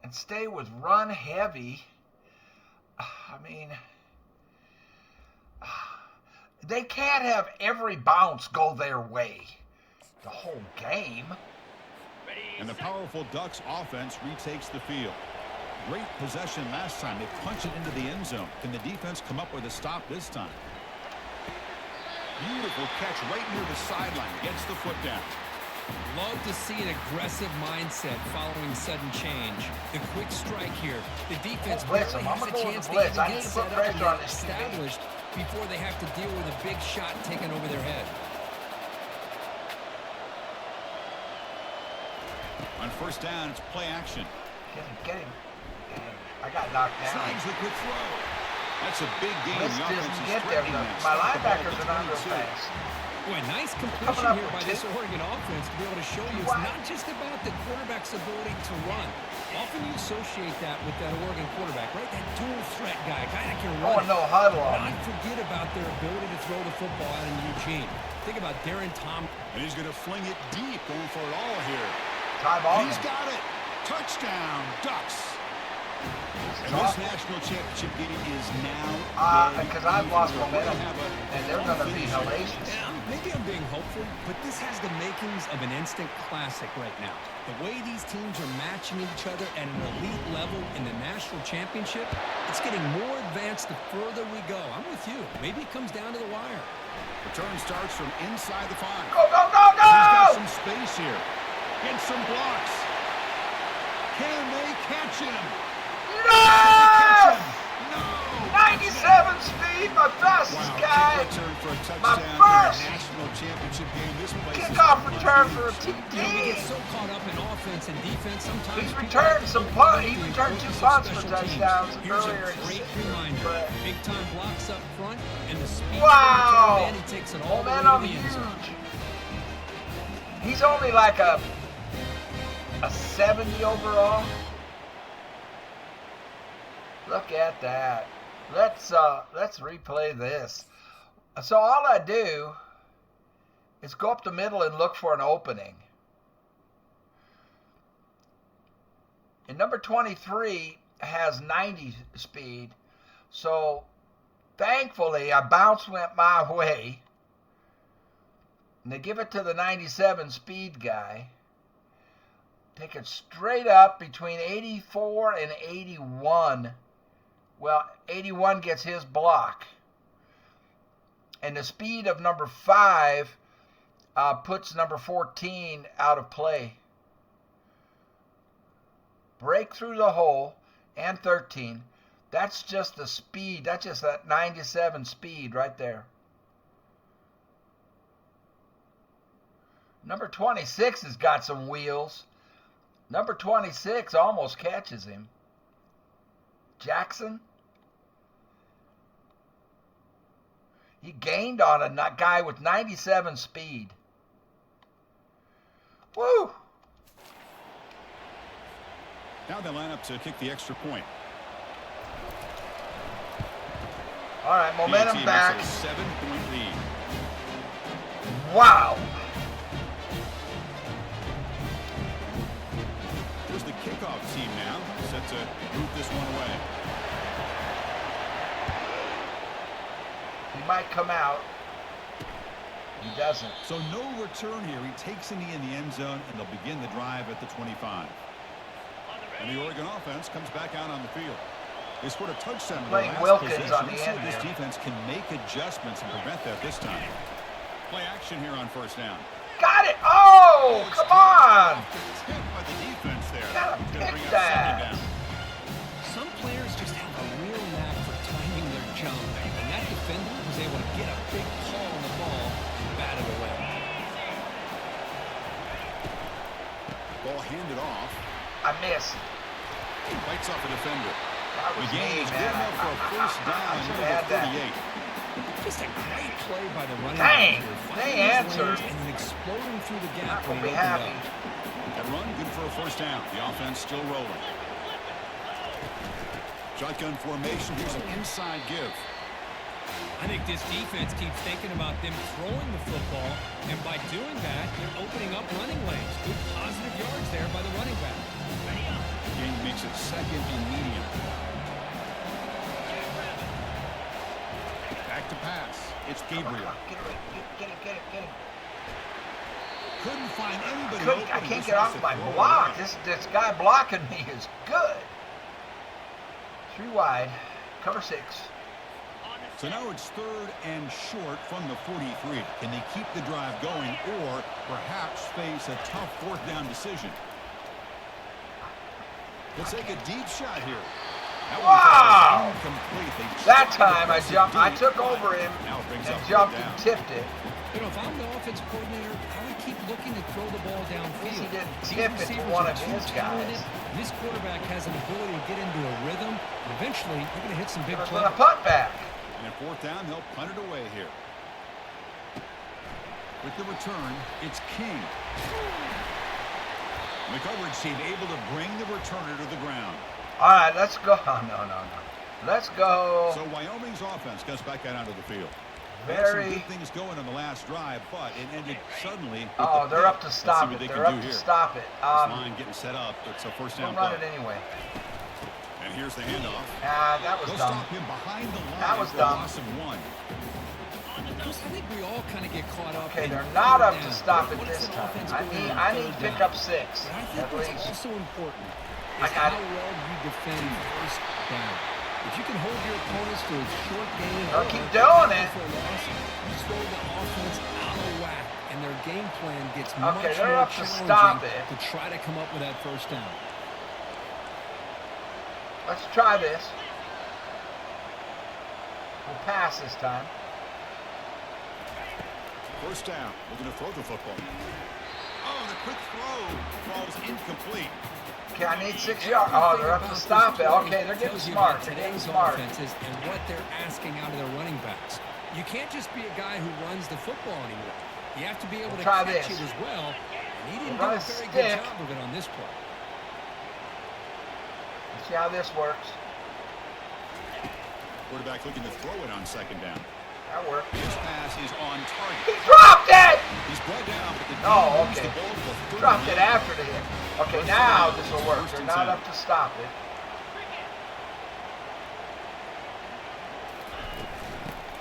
and stay with run heavy. I mean, they can't have every bounce go their way the whole game. And the powerful Ducks offense retakes the field. Great possession last time. They punch it into the end zone. Can the defense come up with a stop this time? Beautiful catch right near the sideline. Gets the foot down. Love to see an aggressive mindset following sudden change. The quick strike here. The defense Blitz barely him. I'm has a gonna go chance with to the blitz. even I need get to put set up and pressure on get this established before they have to deal with a big shot taken over their head. On first down, it's play action. Get him. I got knocked down. Snags the quick throw. That's a big gain. Blitz The offense doesn't is get there. threatening that. My Stop the ball linebackers at are not real 22. fast. Boy, nice Coming completion up here with by two. this Oregon offense to be able to show you it's not just about the quarterback's ability to run. Often you associate that with that Oregon quarterback, right? That dual threat guy that can run. No huddle on Not me. forget about their ability to throw the football out in Eugene. Think about Darren Tom. And he's going to fling it deep, going for it all here. Ty ball. He's got it. Touchdown, Ducks. And this national championship game is now because I've lost momentum, and they're going to be hellacious. Maybe I'm being hopeful, but this has the makings of an instant classic right now. The way these teams are matching each other at an elite level in the national championship, it's getting more advanced the further we go. I'm with you. Maybe it comes down to the wire. Return starts from inside the 5. Go! He's got some space here. Gets some blocks. Can they catch him? No! No! 97 speed, my fastest guy. Return for a My touchdown first in the national championship game. This place is kickoff return for a You know, we get TD. so caught up in offense and defense sometimes. He's people returned some forget punt. about He the returned 2 importance of punts for special teams. touchdowns Here's earlier a in great the reminder. but Big time blocks up front and the speed Wow! of the man, he takes it all the way to Momentum the end zone. huge. He's only like a 70 overall. Look at that. Let's replay this. So all I do is go up the middle and look for an opening. And number 23 has 90 speed. So thankfully a bounce went my way. And they give it to the 97 speed guy. Take it straight up between 84 and 81. Well, 81 gets his block. And the speed of number 5 puts number 14 out of play. Break through the hole, and 13. That's just the speed. That's just that 97 speed right there. Number 26 has got some wheels. Number 26 almost catches him. Jackson. He gained on a guy with 97 speed. Woo! Now they line up to kick the extra point. All right, momentum PAT back. makes it a 7-point lead. Wow! Here's the kickoff team now, set to root this one away. He might come out. He doesn't. So no return here. He takes a knee in the end zone, and they'll begin the drive at the 25. And the Oregon offense comes back out on the field. They scored a touchdown. Playing Wilkins on the Let's see end if this here. defense can make adjustments and prevent that this time. Play action here on first down. Got it! Oh, It's come on! Tip by the defense there. Gotta He's gonna pick bring out that. second down. Some players just have a real knack for timing their jump, and that defender was able to get a big call on the ball and bat it away. Ball handed off. I missed. Bites off a defender. That The was game me, is man. good enough for a first down I near should the have had that. 38. Just a great play by the running Dang, back here, they finding his answered. lanes and then exploding through the gap Not when gonna he be opened happy. up. That run good for a first down. The offense still rolling. Shotgun formation. Here's an inside give. I think this defense keeps thinking about them throwing the football, and by doing that, they're opening up running lanes. Good positive yards there by the running back. Game makes it second and medium. Back to pass. It's Gabriel. Get it. Couldn't find anybody I open. can't Just get has off to my throw it block. away. This guy blocking me is good. 3 wide. Cover 6. So now it's third and short from the 43. Can they keep the drive going or perhaps face a tough fourth down decision? Let's take a deep shot here. That Wow! one incomplete. They That tried to time I press it jumped. I deep, took but over him now it brings and up jumped third and down. tipped it. You know, if I'm the offense coordinator, I would keep looking to throw the ball downfield. He didn't These tip it to receivers one are of too his talented. guys. This quarterback has an ability to get into a rhythm, and eventually they're going to hit some big It was plays. going to punt back. And at fourth down, they'll punt it away here. With the return, it's King. And the coverage team able to bring the returner to the ground. All right, let's go. Oh, no. Let's go. So Wyoming's offense gets back out onto the field. Had some Very. good things going on the last drive, but it ended suddenly. with Oh, the they're pick. up to Let's see stop what it. they They're can up do to here. stop it. This line getting set up. It's a first We'll down run play. it anyway. And here's the handoff. That was They'll dumb. stop him behind the line That was for dumb. a loss of 1. Chris, I think we all kind of get caught up. Okay, in they're not up third to down. stop it What is this an time. offense I going need on to third pick down? up 6 But I think at what's least. also important I is got how it. well you defend first down. If you can hold your opponents to a short gain, They'll or keep if doing they're it. for a loss, you throw the offense out of whack, and their game plan gets Okay, much they're more up to challenging stop it. to try to come up with that first down. Let's try this. We'll pass this time. First down. Looking to throw the football. Oh, the quick throw falls incomplete. Okay, I need 6 yards. Oh, they're up to stop it. Okay, they're getting Tells you smart. about They're getting today's smart. offenses and what they're asking out of their running backs. You can't just be a guy who runs the football anymore. You have to be able to Try catch this. it as well. And he didn't do Run a a very stick. good job of it on this play. Let's see how this works. Quarterback looking to throw it on second down. That worked. His pass is on He target. dropped it! He's brought down, but the Oh, moves okay. the ball for 30 Dropped it yards. after the hit. Okay, now this will work. They're not up to stop it.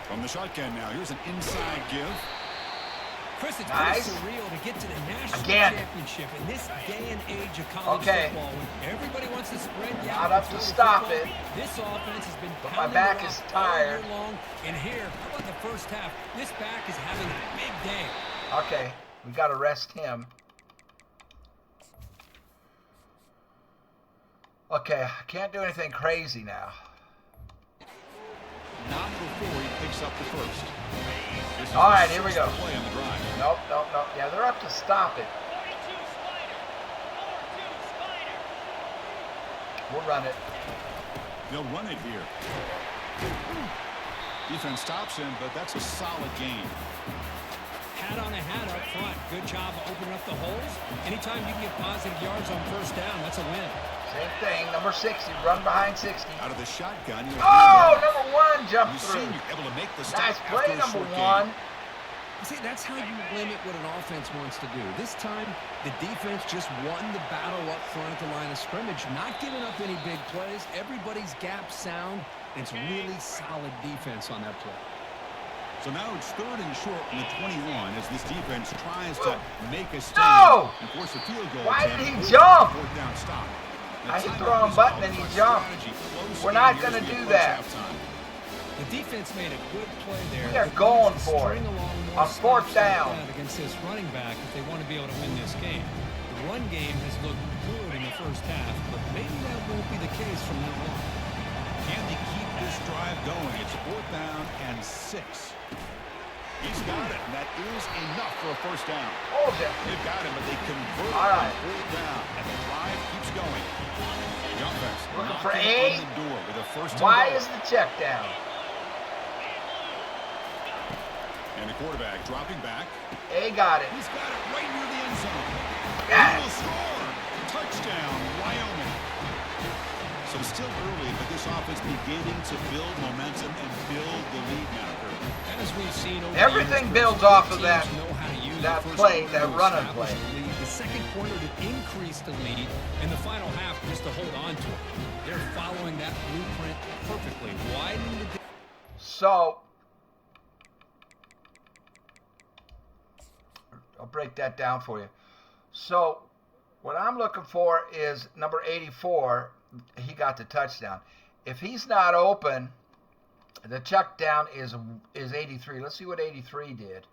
From the shotgun now, here's an inside give. Chris, it's Nice. pretty surreal to get to the national Again. championship in this day and age of college football when everybody wants to spread the Not up to stop football. it. This offense has been But my pounding back the is rock all year tired. long. And here, how about the first half? This back is having a big day. Okay, we got to rest him. Okay, I can't do anything crazy now. Not before he picks up the first. This is All the right, here we sixth go. Play on the drive. Nope. Yeah, they're up to stop it. We'll run it. They'll run it here. Defense stops him, but that's a solid gain. Hat on a hat up front. Good job of opening up the holes. Anytime you can get positive yards on first down, that's a win. Same thing. Number 60. Run behind 60. Out of the shotgun. You Oh, number 1 jumped You've through. seen you're able to make the stop Nice play, after a number short 1. gain. See, that's how you limit what an offense wants to do. This time, the defense just won the battle up front at the line of scrimmage, not giving up any big plays. Everybody's gap sound. It's really solid defense on that play. So now it's 3rd and short from the 21 as this defense tries to make a stand No! and force a field goal. Why did attempt he jump? 4th down stop. I hit the wrong button and he jumped. We're not going to do that. The defense made a good play there. We are They going need to for string it. along On more 4th stops like down. that against this running back if they want to be able to win this game. The run game has looked good in the first half, but maybe that won't be the case from now on. Can they keep this drive going? It's 4th down and 6. He's got it, and that is enough for a first down. Hold it. They've got him, but they convert All right. on 4th down, and the drive keeps going. The offense Looking for knocking A. on the door with a first and Why goal. is the check down? And the quarterback dropping back. A got it. He's got it right near the end zone. Yes. He will score. Touchdown, Wyoming. So still early, but this offense beginning to build momentum and build the lead now. As we've seen over Everything the years, builds off of teams that- know how to use that the first play, quarter that to running establish play. the lead. The second quarter to increase the lead, and the final half just to hold on to it. They're following that blueprint perfectly, widening the So, I'll break that down for you. So, what I'm looking for is number 84. He got the touchdown. If he's not open, the check down is 83. Let's see what 83 did.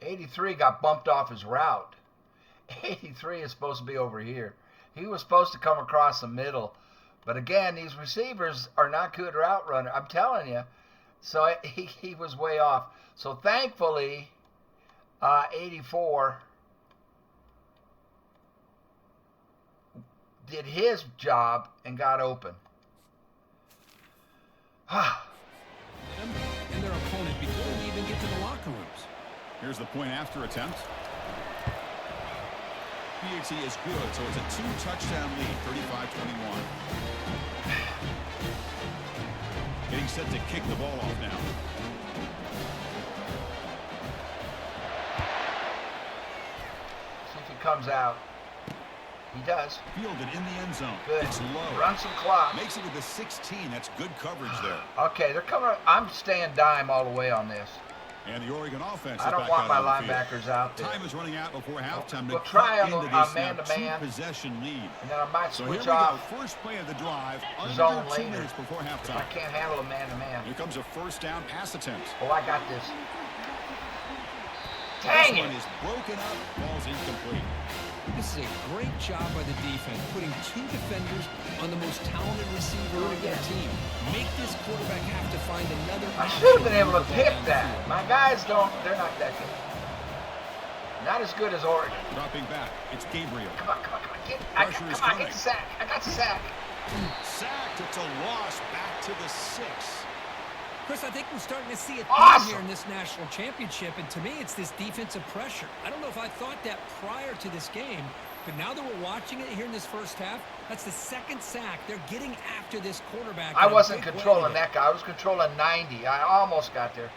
83 got bumped off his route. 83 is supposed to be over here. He was supposed to come across the middle. But again, these receivers are not good route runners. I'm telling you. So he was way off. So thankfully, 84 did his job and got open. and their opponent before they even get to the locker rooms. Here's the point after attempt. PAT is good, so it's a 2-touchdown lead, 35-21. Getting set to kick the ball off now. See if he comes out. He does. Fielded in the end zone. Good. It's low. Run some clock. Makes it to the 16. That's good coverage there. Okay, they're coming. I'm staying dime all the way on this. And the Oregon offense is I don't back want out my on the field. linebackers out there. Time is running out before halftime to We'll try cut a into this now man-to-man. 2-possession lead. And then I might So here we switch go. off. First play of the drive. Zone Under 2 later. minutes before I halftime. can't handle a man-to-man. Here comes a first down pass attempt. Oh, I got this. This Dang one it! is broken up. Ball's incomplete. This is a great job by the defense, putting 2 defenders on the most talented receiver on their team. Make this quarterback have to find another I option should have been able to move the ball pick down the that. field. My guys don't. They're not that good. Not as good as Oregon. Dropping back. It's Gabriel. Come on. Get Pressure is coming. the sack. I got the sack. Sacked. It's a loss. Back to the 6. Chris, I think we're starting to see it Awesome. here in this national championship, and to me, it's this defensive pressure. I don't know if I thought that prior to this game, but now that we're watching it here in this first half, that's the 2nd sack. They're getting after this quarterback. I in a wasn't big way controlling today. that guy. I was controlling 90. I almost got there.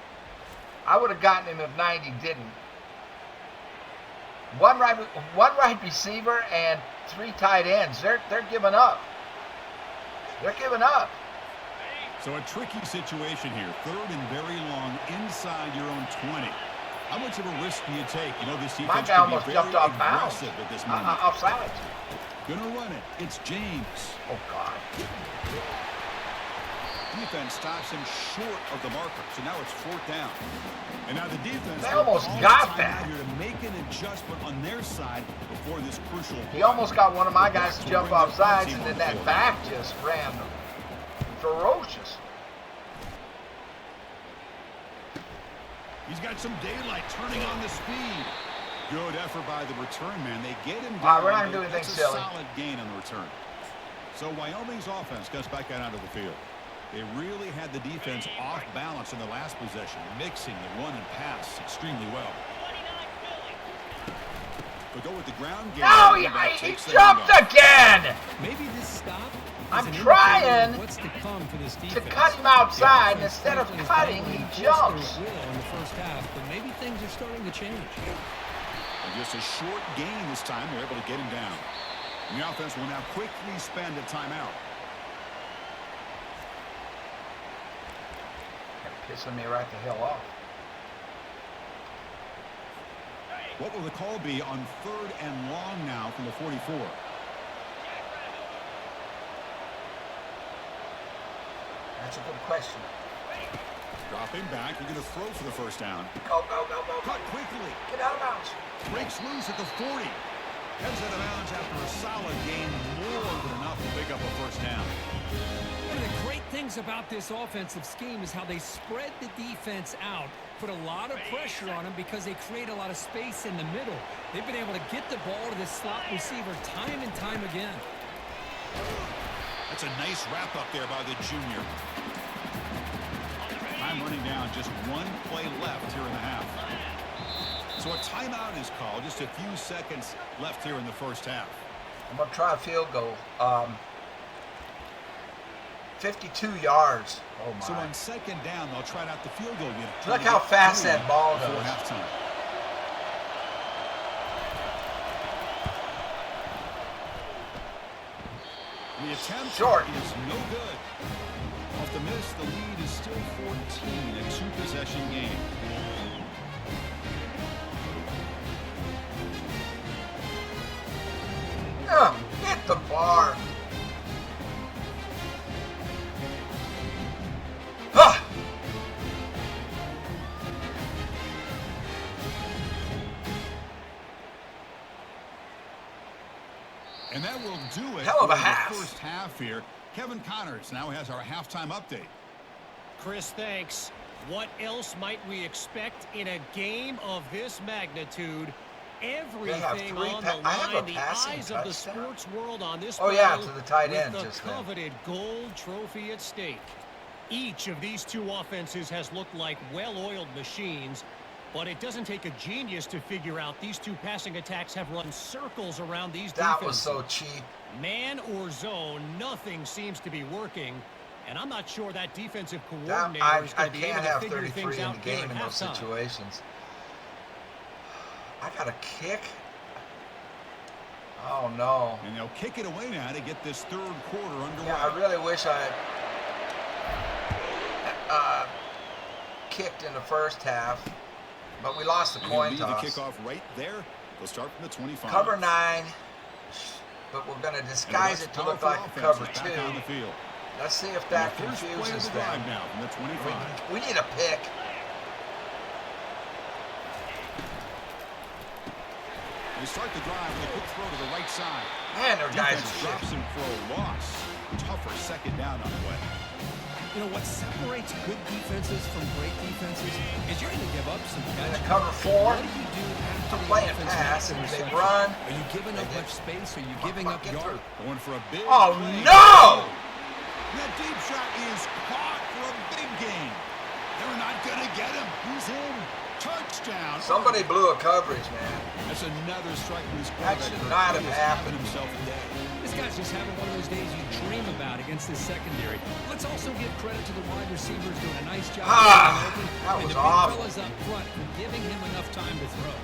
I would have gotten him if 90 didn't. One right receiver and 3 tight ends. They're giving up. They're giving up. So a tricky situation here. 3rd and very long inside your own 20. How much of a risk do you take? You know, this defense My guy almost jumped off bounds. at this moment. Offside. Gonna run it. It's James. Oh, God. Defense stops him short of the marker, so now it's 4th down. And now the defense... They almost got that. Here to make an adjustment on their side before this crucial... He almost got one of my guys to jump off sides, and then that back just ran ferocious. He's got some daylight turning on the speed. Good effort by the return man. They get him down. All right, we're not going to do anything That's silly. a solid gain on the return. So Wyoming's offense comes back out onto the field. They really had the defense off balance in the last possession, mixing the run and pass extremely well. But go with the ground game. No, he jumped again. Maybe this stop I'm is an trying indicator of what's to come for this To defense. cut him outside, and The offense instead of certainly is cutting, following he course jumps. their will in the first half, but maybe things are starting to change. And just a short gain this time. They're able to get him down. The offense will now quickly spend a timeout. Pissing me right the hell off. What will the call be on 3rd and long now from the 44? That's a good question. Dropping back. You're going to throw for the first down. Go, go, go, go, go. Cut quickly. Get out of bounds. Breaks loose at the 40. Heads out of bounds after a solid gain. More than enough to pick up a first down. One of the great things about this offensive scheme is how they spread the defense out, put a lot of pressure on them because they create a lot of space in the middle. They've been able to get the ball to this slot receiver time and time again. That's a nice wrap up there by the junior. Time running down, just one play left here in the half. So a timeout is called, just a few seconds left here in the first half. I'm going to try a field goal. 52 yards. Oh, my. So on 2nd down, they'll try out the field goal unit. Look how fast that ball before goes. halftime. The attempt Short. is no good. Off the miss, the lead is still 14, a 2-possession game. Hit the bar. Ah! And that will do it Hell of a for half. the first half here. Kevin Connors now has our halftime update. Chris, thanks. What else might we expect in a game of this magnitude? Everything on the line, the eyes of the sports world on this Oh, yeah, battle to the tight with end the just then. coveted gold trophy at stake. Each of these two offenses has looked like well-oiled machines, but it doesn't take a genius to figure out these two passing attacks have run circles around these That defenses. was so cheap. Man or zone, nothing seems to be working. And I'm not sure that defensive That, coordinator is I going to be can't able to have figure 33 things in out the here game at in those halftime. situations. I got a kick. Oh, no. And they'll kick it away now to get this 3rd quarter underway. Yeah, I really wish I had kicked in the first half, but we lost the And coin leave the toss. kickoff right there. They'll start from the 25. Cover 9, but we're going to disguise it to look like a cover 2. Back on the field. Let's see if that And the first play of confuses the drive them. now from the 25. We need a pick. They start the drive with a quick throw to the right side. Man, their guys Defense are drops him for a loss. Tougher 2nd down on the way. You know what separates good defenses from great defenses is you're going to give up some In the catches. cover 4, What do you do after I'm the playing offense pass, makes a and they reception? run. Are you giving up much space? Are you giving up Get yards? through. Going for a big Oh, play. no! That deep shot is caught for a big gain. They're not going to get him. He's in. Touchdown. Somebody blew a coverage, man. That's another strike from his That quarterback. should not have He is happened. having himself a day. This guy's just having one of those days you dream about against this secondary. Let's also give credit to the wide receivers doing a nice job. Ah, staying open, that and was the big awful. fellas up front for giving him enough time to throw.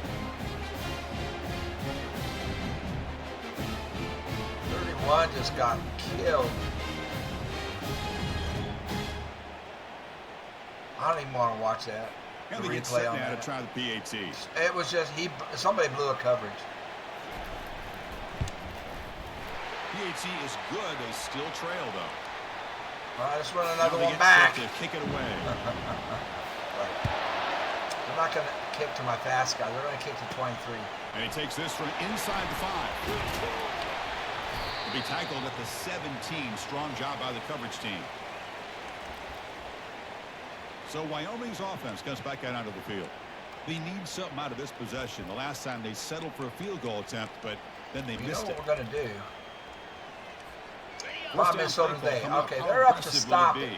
31 just got killed. I don't even want to watch that. the And they get replay set on now to that. try the PAT. It was just somebody blew a coverage. PAT is good. They still trail, though. All right, let's run Now another they one get back. set to kick it away. They're not going to kick to my fast guy. They're going to kick to 23. And he takes this from inside the 5. He'll be tackled at the 17. Strong job by the coverage team. So Wyoming's offense comes back out onto the field. They need something out of this possession. The last time they settled for a field goal attempt, but then they missed it. You know what we're going to do? First Rob, down so play do call they. coming up. Okay, How they're up to aggressive will stop it it. be?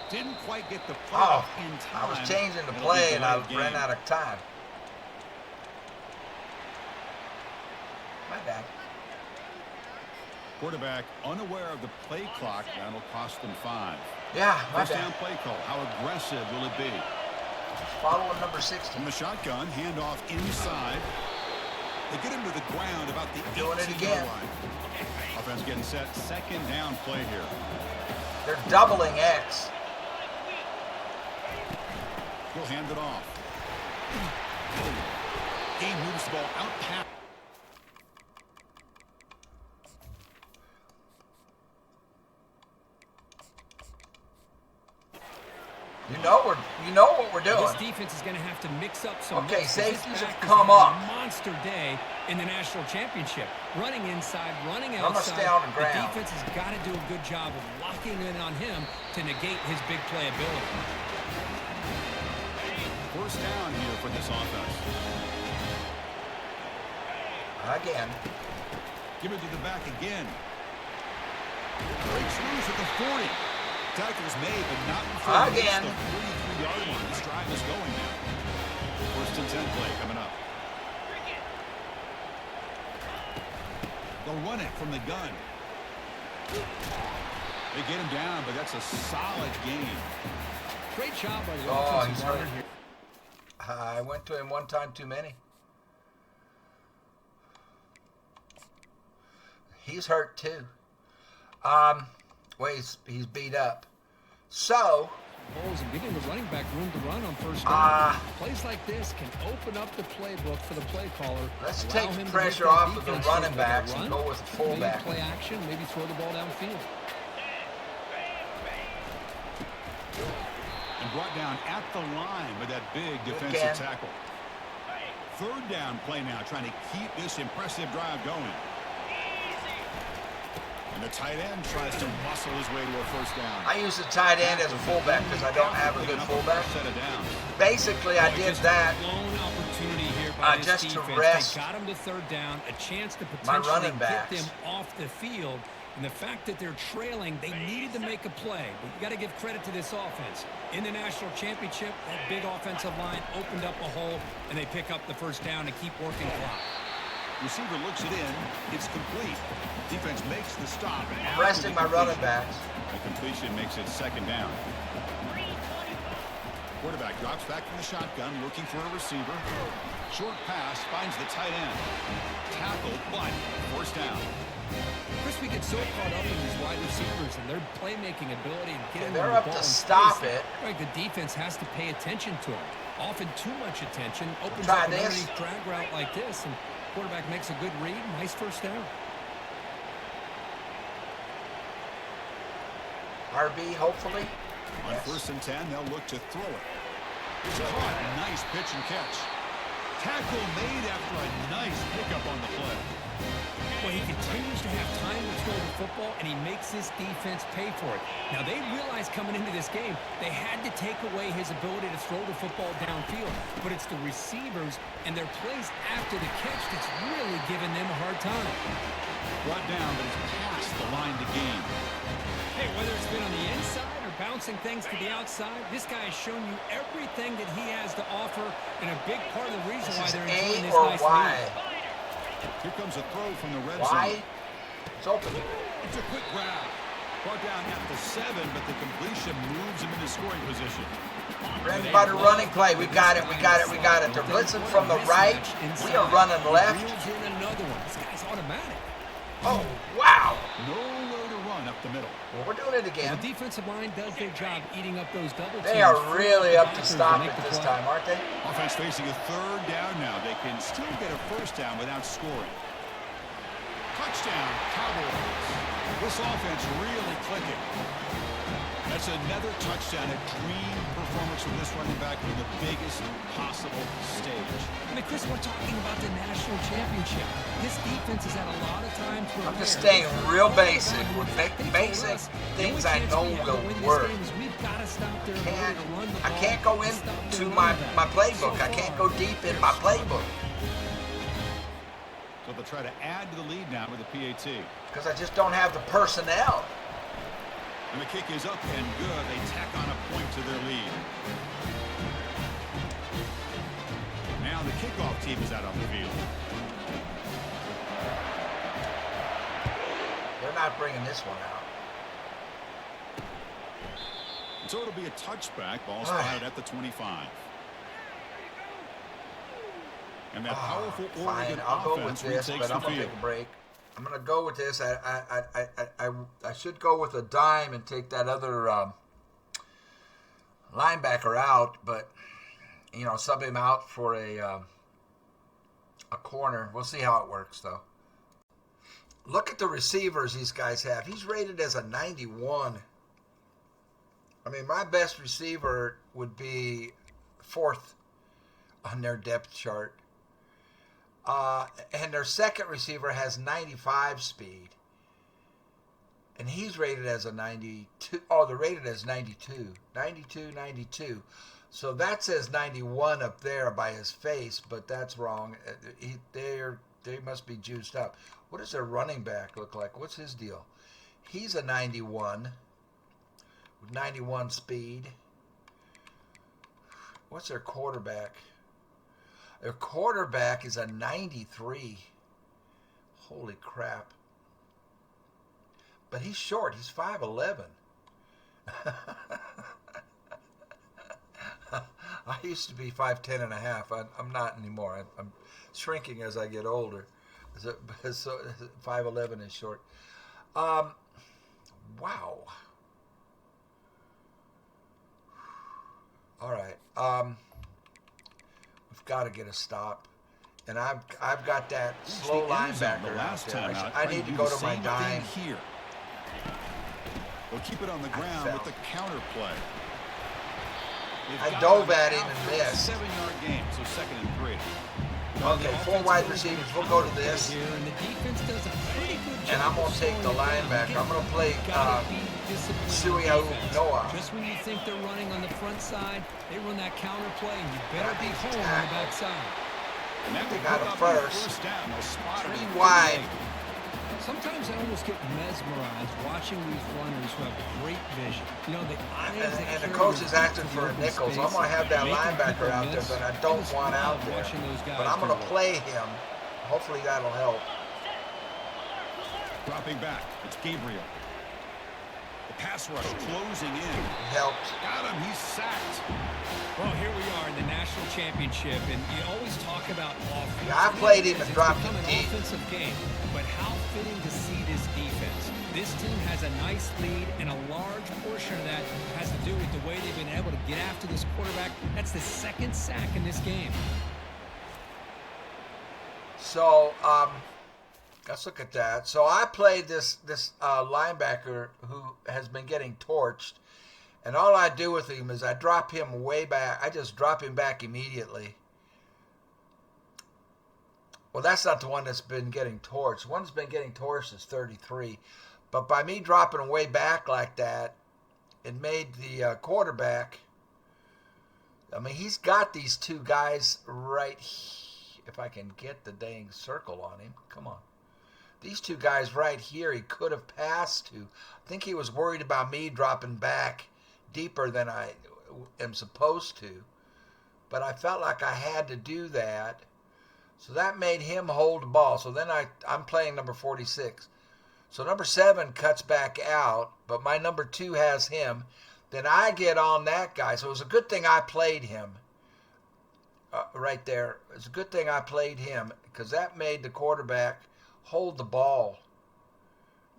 Didn't quite get the play Oh, in time. I was changing the It'll be play and I delayed game. ran out of time. My bad. Quarterback unaware of the play clock. That'll cost them 5. Yeah, my First bad. down play call. How aggressive will it be? Following number 60. From the shotgun, handoff inside. They get him to the ground about the Doing it 18-yard again. line. Offense getting set. Second down play here. They're doubling X. He'll hand it off. He moves the ball out past. You know what we're doing. This defense is going to have to mix up some. Okay, looks. safeties This have back is come having up. a monster day in the national championship. Running inside, running I'm gonna outside. stay on the ground. defense has got to do a good job of locking in on him to negate his big play ability. First down here for this offense. Again. Give it to the back again. Breaks loose at the 40. Tackles made, but not before he hits Again. the 43-yard line. This drive is going now. First and 10 play coming up. They'll run it from the gun. They get him down, but that's a solid gain. Great job by the Oh, offensive he's line hurt. here. I went to him one time too many. He's hurt too. Well, he's beat up. So, Bowles and giving the running back room to run on first down. Plays like this can open up the playbook for the play caller. let's allow take him to pressure make that off of the defense running think backs they're and gonna go with the run, fullback. Maybe play action, maybe throw the ball downfield. And brought down at the line with that big defensive Again. tackle. Third down play now, trying to keep this impressive drive going. And the tight end tries to muscle his way to a first down. I use the tight end as a fullback because I don't have a good fullback. Set it down. Basically, I did that Lone opportunity here by this just to defense. rest They got him to third down, a chance to my potentially running get backs. them off the field. And the fact that they're trailing, they needed to make a play. But you got to give credit to this offense. In the national championship, that big offensive line opened up a hole, and they pick up the first down to keep working clock. Receiver looks it in. It's complete. Defense makes the stop. I'm resting my running backs. The completion makes it second down. Quarterback drops back from the shotgun, looking for a receiver. Short pass finds the tight end. Tackled, but first down. Chris, we get so caught up in these wide receivers and their playmaking ability and getting they're them the up ball to in stop space. it. Right, the defense has to pay attention to them. Often too much attention opens Try up an this. underneath drag route like this, and quarterback makes a good read. Nice first down. RB, hopefully. On Yes. first and 10, they'll look to throw it. It's caught. Nice pitch and catch. Tackle made after a nice pickup on the play. Well, he continues to have time to throw the football, and he makes this defense pay for it. Now, they realized coming into this game, they had to take away his ability to throw the football downfield. But it's the receivers and their plays after the catch that's really giving them a hard time. Brought down, but it's past the line to gain. Hey, whether it's been on the inside or bouncing things to the outside, this guy has shown you everything that he has to offer, and a big part of the reason This why is they're enjoying A this or nice Y. lead. Here comes a throw from the red Y. zone. It's open. It's a quick grab. Brought down at the 7, but the completion moves him into scoring position. Bread and butter running play. We got it. We got it. We got it. They're blitzing from the right. We are running left. Reels in another one. This guy's automatic. Oh, wow. Nowhere to run up the middle. Well, we're doing it again. The defensive line does their job eating up those double teams. They are really up to Packers stop make it the this play. time, aren't they? Offense facing a third down now. They can still get a first down without scoring. Touchdown, Cowboys. This offense really clicking. That's another touchdown, a dream performance from this running back in the biggest possible stage. I mean, Chris, we're talking about the national championship. This defense has had a lot of times where I'm just staying real basic with basic things I know will work. I can't go into my playbook. I can't go deep in my playbook. So they'll try to add to the lead now with the PAT. Because I just don't have the personnel. And the kick is up and good. They tack on a point to their lead. Now the kickoff team is out on the field. They're not bringing this one out. So it'll be a touchback. Ball spotted at the 25. And that powerful Oregon I'll go with offense this, retakes but the I'm going to field. take a break. I'm going to go with this. I should go with a dime and take that other linebacker out, but, you know, sub him out for a corner. We'll see how it works, though. Look at the receivers these guys have. He's rated as a 91. I mean, my best receiver would be 4th on their depth chart. And their second receiver has 95 speed. And he's rated as a 92. Oh, they're rated as 92. 92. So that says 91 up there by his face, but that's wrong. They must be juiced up. What does their running back look like? What's his deal? He's a 91 with 91 speed. What's their quarterback? Their quarterback is a 93. Holy crap. But he's short. He's 5'11". I used to be 5'10 and a half. I'm not anymore. I'm shrinking as I get older. So 5'11 is short. Wow. All right. We've got to get a stop. And I've got that slow linebacker out there. I need to go to my dime. Here. They'll keep it on the ground with the counter play. I dove at him and missed. 7-yard game, so 2nd and 3. Okay, 4 wide receivers. We'll go to this. And I'm going to take the linebacker. I'm going to play Noo I. Just when you think they're running on the front side, they run that counter play, and you better be home on the backside. They got a first. 3 wide. Sometimes I almost get mesmerized watching these runners who have great vision. You know, the eyes and the coach is asking for a nickel, so I'm going to have that linebacker out there, but I don't want out there. But I'm going to play him. Hopefully that'll help. Dropping back, it's Gabriel. The pass rush closing in. He helped. Got him, he's sacked. Well, here we are in the national championship, and you always talk about offense. Yeah, I played him and dropped him It's deep. become an offensive game, but how fitting to see this defense. This team has a nice lead, and a large portion of that has to do with the way they've been able to get after this quarterback. That's the 2nd sack in this game. So, let's look at that. So I played this linebacker who has been getting torched. And all I do with him is I drop him way back. I just drop him back immediately. Well, that's not the one that's been getting torched. The one that's been getting torched is 33. But by me dropping him way back like that, it made the quarterback. I mean, he's got these 2 guys right here. If I can get the dang circle on him. Come on. These 2 guys right here he could have passed to. I think he was worried about me dropping back deeper than I am supposed to. But I felt like I had to do that. So that made him hold the ball. So then I'm playing number 46. So number 7 cuts back out, but my number 2 has him. Then I get on that guy. So it was a good thing I played him right there. It's a good thing I played him because that made the quarterback hold the ball.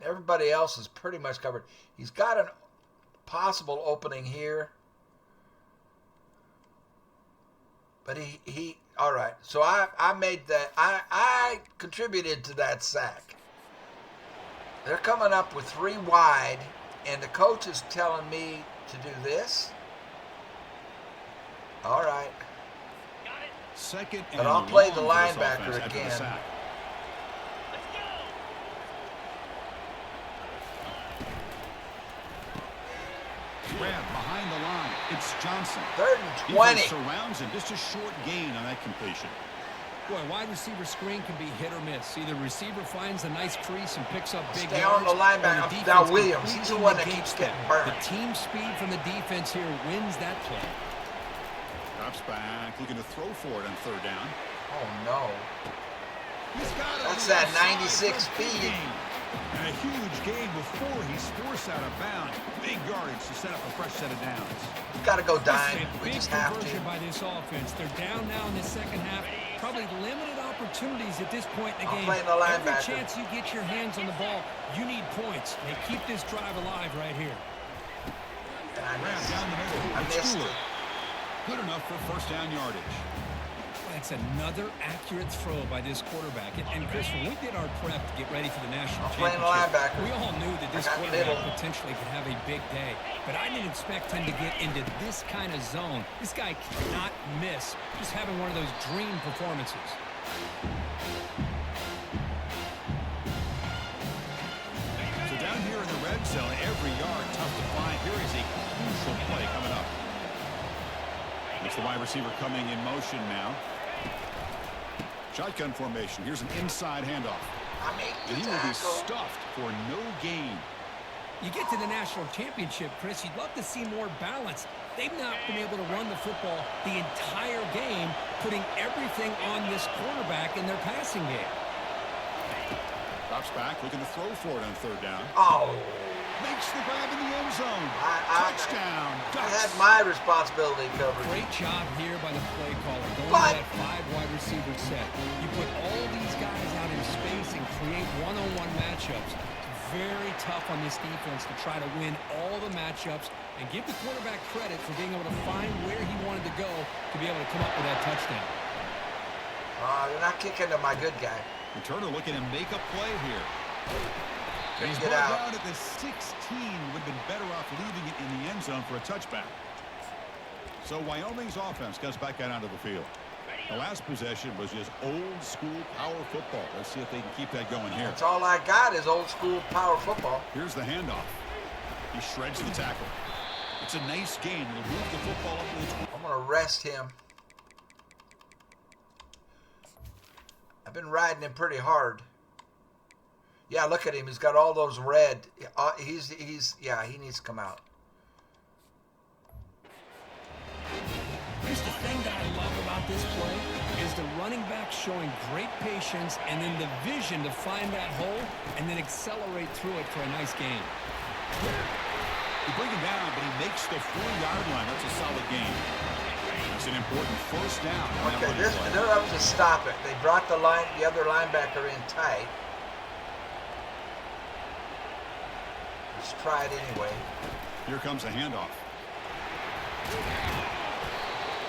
Everybody else is pretty much covered. He's got a possible opening here. But he all right. So I made that. I contributed to that sack. They're coming up with 3 wide, and the coach is telling me to do this. All right. Second and but I'll play the long for this linebacker offense after the again. sack. Grab behind the line. It's Johnson. 3rd and 20. Defense surrounds him. Just a short gain on that completion. Boy, wide receiver screen can be hit or miss. Either receiver finds a nice crease and picks up big Stay yards. on the linebacker. or the Now defense Williams, he's the one that completely keeps negates getting that. burned. The team speed from the defense here wins that play. Drops back, looking to throw for it on 3rd down. Oh no. He's got it That's on the that outside 96 for a big speed. gain. And a huge gain before he's forced out of bounds. Big yardage to set up a fresh set of downs. We've got to go dime. A We big just have conversion to. by this offense. They're down now in the second half. Probably limited opportunities at this point in the I'm game. playing the Every linebacker. chance you get your hands on the ball, you need points. They keep this drive alive right here. And I Grab missed, down the middle. I It's missed Stewart. it. Good enough for first down yardage. That's another accurate throw by this quarterback. And Chris, when we did our prep to get ready for the national I'm playing championship, linebacker. we all knew that this I got quarterback middle. potentially could have a big day. But I didn't expect him to get into this kind of zone. This guy cannot miss. Just having one of those dream performances. So down here in the red zone, every yard tough to find. Here is a crucial play coming up. It's the wide receiver coming in motion now. Shotgun formation. Here's an inside handoff. I made And the he will be tackle. stuffed for no gain. You get to the national championship, Chris, you'd love to see more balance. They've not been able to run the football the entire game, putting everything on this quarterback in their passing game. Drops back, looking to throw for it on 3rd down. Oh, Makes the grab in the end zone. Touchdown. I Ducks. had my responsibility covered. Great job here by the play caller, going But- to that 5 wide receiver set. You put all these guys out in space and create one-on-one matchups. It's very tough on this defense to try to win all the matchups and give the quarterback credit for being able to find where he wanted to go to be able to come up with that touchdown. They're not kicking to my good guy. Returner looking to make a play here. And he's Get brought out. down at the 16. Would have been better off leaving it in the end zone for a touchback. So Wyoming's offense comes back out onto the field. The last possession was just old school power football. Let's see if they can keep that going here. That's all I got is old school power football. Here's the handoff. He shreds the tackle. It's a nice gain. It'll move the football up to the 20. I'm going to rest him. I've been riding him pretty hard. Yeah, look at him. He's got all those red. Yeah, he needs to come out. Here's the thing that I love about this play is the running back showing great patience and then the vision to find that hole and then accelerate through it for a nice gain. They bring him down, but he makes the 4-yard line. That's a solid gain. That's an important first down. on that Okay, running play. they're up to stop it. They brought the other linebacker in tight. Let's try it anyway. Here comes a handoff.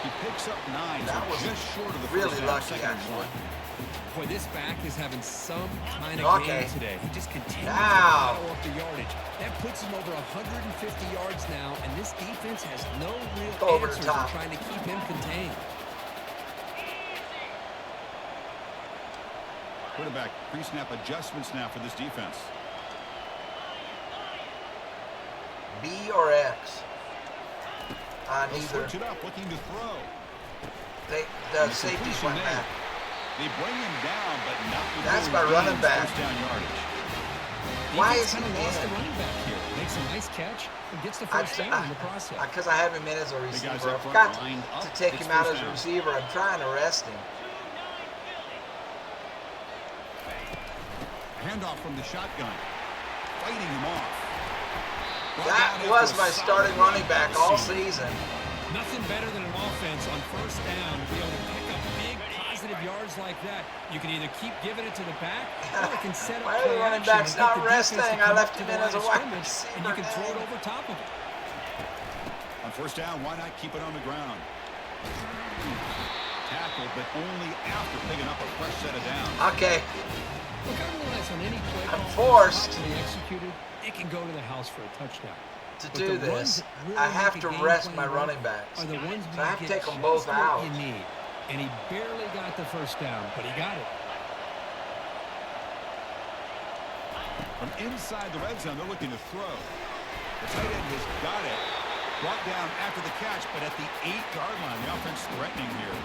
He picks up 9, That so was just short of the really first down, lucky, second and actually. 1. Boy, this back is having some kind of Okay. game today. He just continues to Now. follow up the yardage. That puts him over 150 yards now, and this defense has no real Go over the answers top. in trying to keep him contained. Quarterback pre-snap adjustments now for this defense. B or X? They'll Neither. switch it up, looking to throw. The safeties went back. They bring him down, but not before That's he my running gains back. first down yardage. Why Defense is he kinda lost in? the running back here. Makes a nice catch and gets the first down in the process. Because I have him in as a guys receiver. up I front forgot lined to up. take It's him out first as a down. receiver. I'm trying to rest him. Handoff from the shotgun. Fighting him off. Brought That down was after a my solid starting run running back by the all senior. season. Nothing better than an offense on first down to be able to pick up big positive yards like that, you can either keep giving it to the back, or you can set up Why are the running backs not resting? I left him in as a wide receiver. and you can throw it over top of it. On first down, why not keep it on the ground? Tackle, but only after picking up a fresh set of downs. Okay. Look, I realize on any play I'm call forced properly executed, it can go to the house for a touchdown. to But do the this. runs that really I have make to a game rest plan my work running backs. are the ones So where I you have to get take them just both what out. you need. And he barely got the first down, but he got it. From inside the red zone, they're looking to throw. The tight end has got it. Brought down after the catch, but at the 8-yard line, the offense threatening here.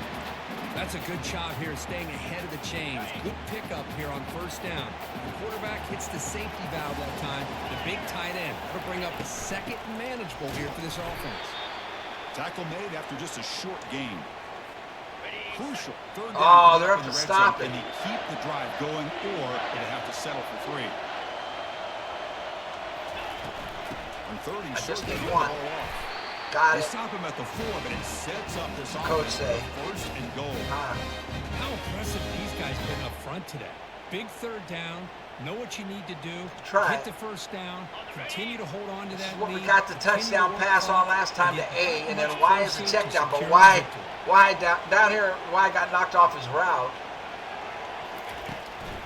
That's a good job here, staying ahead of the chains. Good pickup here on first down. The quarterback hits the safety valve that time. The big tight end. That'll bring up a second and manageable here for this offense. Tackle made after just a short gain. Crucial. Third down. Oh, they're in up the to red stop zone. it. Can he keep the drive going, or they have to settle for 3? On 30, I just short, they need get the one. ball off. Got They it. stop him at the 4, but it sets up this Coach offense say. for first and goal. How impressive these guys been up front today. Big third down. Know what you need to do. Try Hit it. the first down. Continue to hold on to This that is what we lead. got the Continue to touchdown work pass on hard last time to get A, and then much Y is a closer check to down. But securing Y, the victory. Y down here, Y got knocked off his route.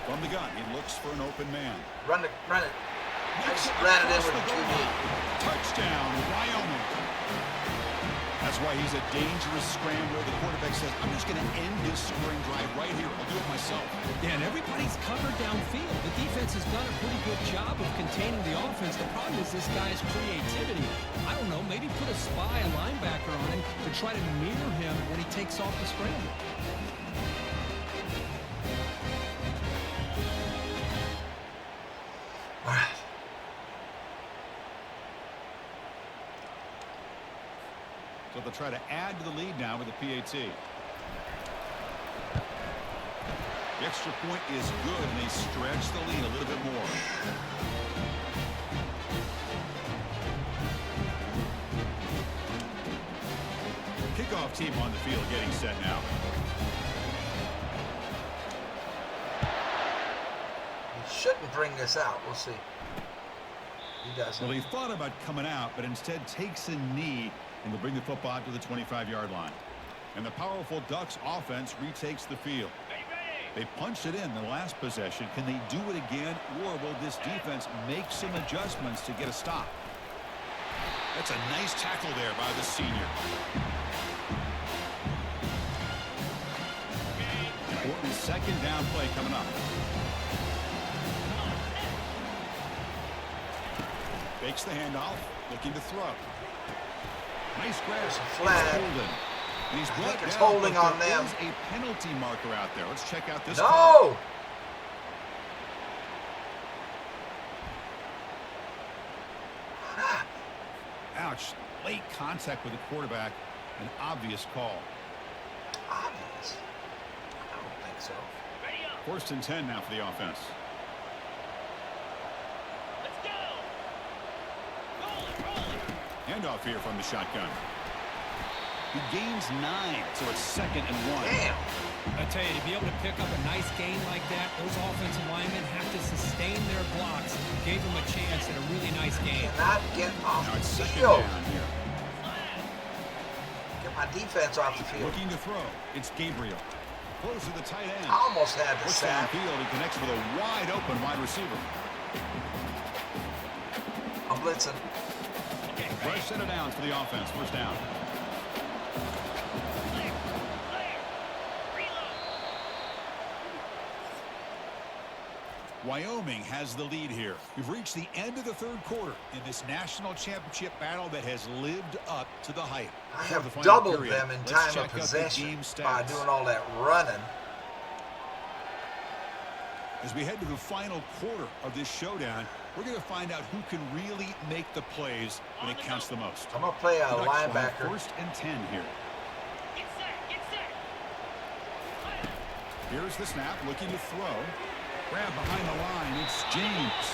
From the gun, he looks for an open man. Run it. I Makes just it ran it in across with the the goal QB. line. Touchdown, Wyoming. That's why he's a dangerous scrambler. The quarterback says, I'm just going to end this scoring drive right here. I'll do it myself. Yeah, and everybody's covered downfield. The defense has done a pretty good job of containing the offense. The problem is this guy's creativity. I don't know, maybe put a spy, a linebacker on him to try to mirror him when he takes off the scramble. All right. So they'll try to add to the lead now with the PAT. The extra point is good, and they stretch the lead a little bit more. Kickoff team on the field getting set now. He shouldn't bring this out. We'll see. He doesn't. Well, he thought about coming out, but instead takes a knee and will bring the football out to the 25-yard line. And the powerful Ducks offense retakes the field. They punched it in the last possession. Can they do it again, or will this defense make some adjustments to get a stop? That's a nice tackle there by the senior. Important second down play coming up. Fakes the handoff, looking to throw. Nice grab. There's a flag. And he's brought it's down, holding but on there them. is a penalty marker out there. Let's check out this. No! Ouch. Late contact with the quarterback. An obvious call. Obvious? I don't think so. First and 10 now for the offense. Handoff here from the shotgun. He gains 9, so it's second and 1. Damn. I tell you, to be able to pick up a nice gain like that, those offensive linemen have to sustain their blocks. Gave them a chance at a really nice game. Cannot get off Now it's the second field. down here. Get my defense off the field. Looking to throw. It's Gabriel. Close to the tight end. I almost had the Push sack. downfield. He connects with a wide open wide receiver. I'm blitzing. Fresh set of downs for the offense. First down. Wyoming has the lead here. We've reached the end of the third quarter in this national championship battle that has lived up to the hype. I For the have final doubled period, them in let's time check of out the possession game by stats. doing all that running. As we head to the final quarter of this showdown, we're going to find out who can really make the plays when it counts the most. I'm going to play a The Ducks will have linebacker. First and 10 here. Here's the snap, looking to throw. Grab behind the line, it's James.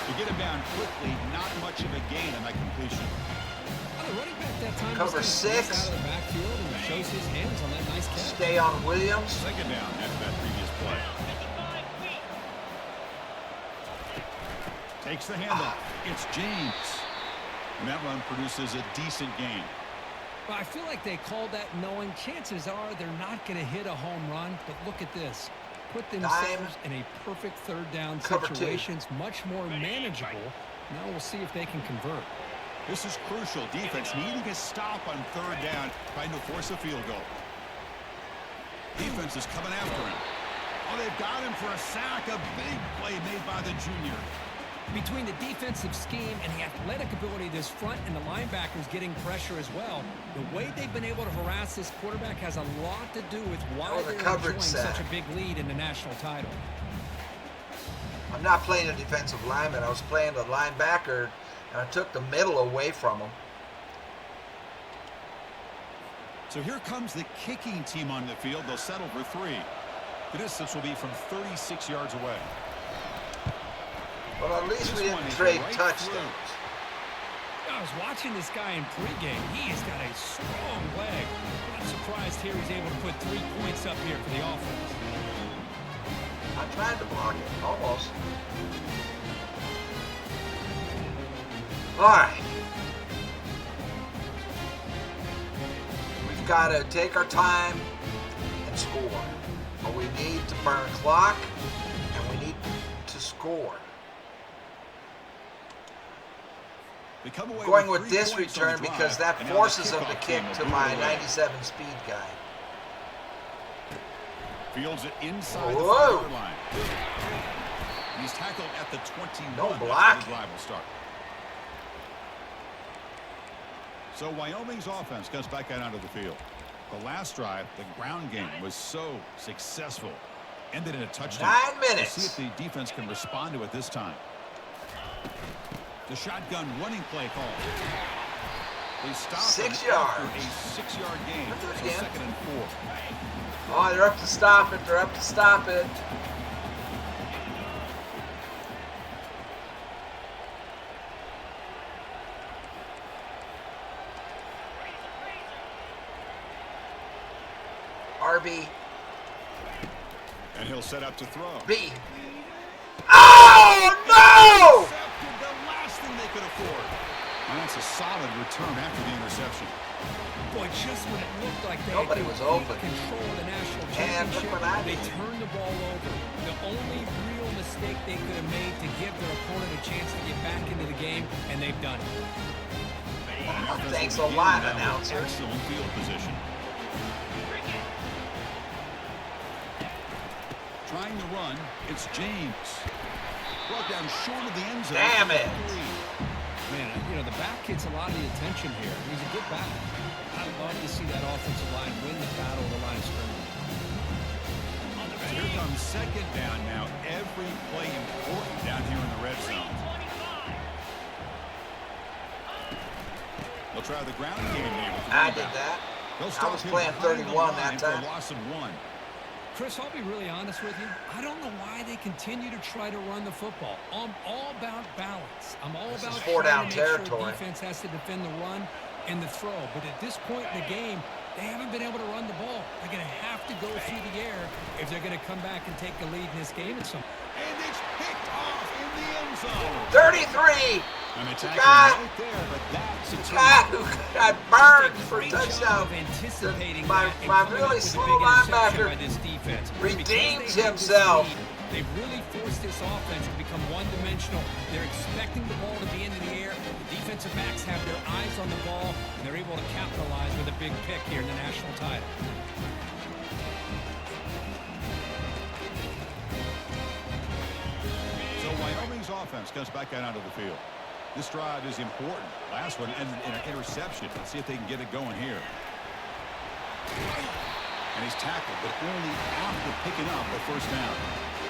To get him down quickly, not much of a gain on that completion. I the running back that time Cover just 6. out of the backfield and shows his hands on that nice catch. Stay on Williams. Second down after that previous play. Takes the handoff. It's James. And that run produces a decent gain. Well, I feel like they called that knowing chances are they're not going to hit a home run, but look at this. Put themselves in a perfect third down situation. It's much more manageable. Now we'll see if they can convert. This is crucial. Defense needing a stop on third down, trying to force a field goal. Defense is coming after him. Oh, they've got him for a sack. A big play made by the junior. Between the defensive scheme and the athletic ability of this front and the linebackers getting pressure as well, the way they've been able to harass this quarterback has a lot to do with why they're enjoying such a big lead in the national title. I'm not playing a defensive lineman. I was playing the linebacker, and I took the middle away from him. So here comes the kicking team on the field. They'll settle for 3. The distance will be from 36 yards away. Well, at least we didn't trade touchdowns. I was watching this guy in pregame. He has got a strong leg. I'm surprised here he's able to put 3 points up here for the offense. I tried to block it, almost. All right. We've got to take our time and score. But we need to burn clock, and we need to score. Going with this return because that forces them to kick to my 97 speed guy. Fields it inside the 5-yard line. He's tackled at the 21. No block. The drive will start. So Wyoming's offense comes back out onto the field. The last drive, the ground game was so successful. Ended in a touchdown. 9 minutes. Let's see if the defense can respond to it this time. The shotgun running play call. They stop 6 yards. A 6-yard gain. So 2nd and 4. Oh, they're up to stop it. They're up to stop it. RB. And he'll set up to throw. B. Oh, no! The last thing they could afford. And that's a solid return after the interception. Boy, just when it looked like they Nobody was open. Control of the national And championship, look what I they did. turned the ball over. The only real mistake they could have made to give their opponent a chance to get back into the game, and they've done it. Thanks a lot, announcer. Excellent field position. Trying to run, it's James. Brought down short of the end zone. Damn it. Man, you know, the back gets a lot of the attention here. He's a good back. I'd love to see that offensive line win the battle of the line of scrimmage. So here comes 2nd down now. Every play important down here in the red zone. They'll try the ground game here. I did that. I was playing 31 that time. Loss of 1. Chris, I'll be really honest with you. I don't know why they continue to try to run the football. I'm all about balance. I'm all about four-down trying to make sure territory. defense has to defend the run and the throw. But at this point in the game, they haven't been able to run the ball. They're going to have to go through the air if they're going to come back and take the lead in this game at some. And it's picked off in the end zone. 33. And it's God. right there, but that's a God, who got burned for Great touchdown. job of anticipating My that and my coming really up with a slow big interception linebacker by this defense. redeems Because they have this himself. lead, they've really forced this offense to become one-dimensional. They're expecting the ball to be into the air. The defensive backs have their eyes on the ball, and they're able to capitalize with a big pick here in the national title. So Wyoming's offense comes back out onto the field. This drive is important. Last one ended in an interception. Let's see if they can get it going here. And he's tackled, but only after picking up the first down.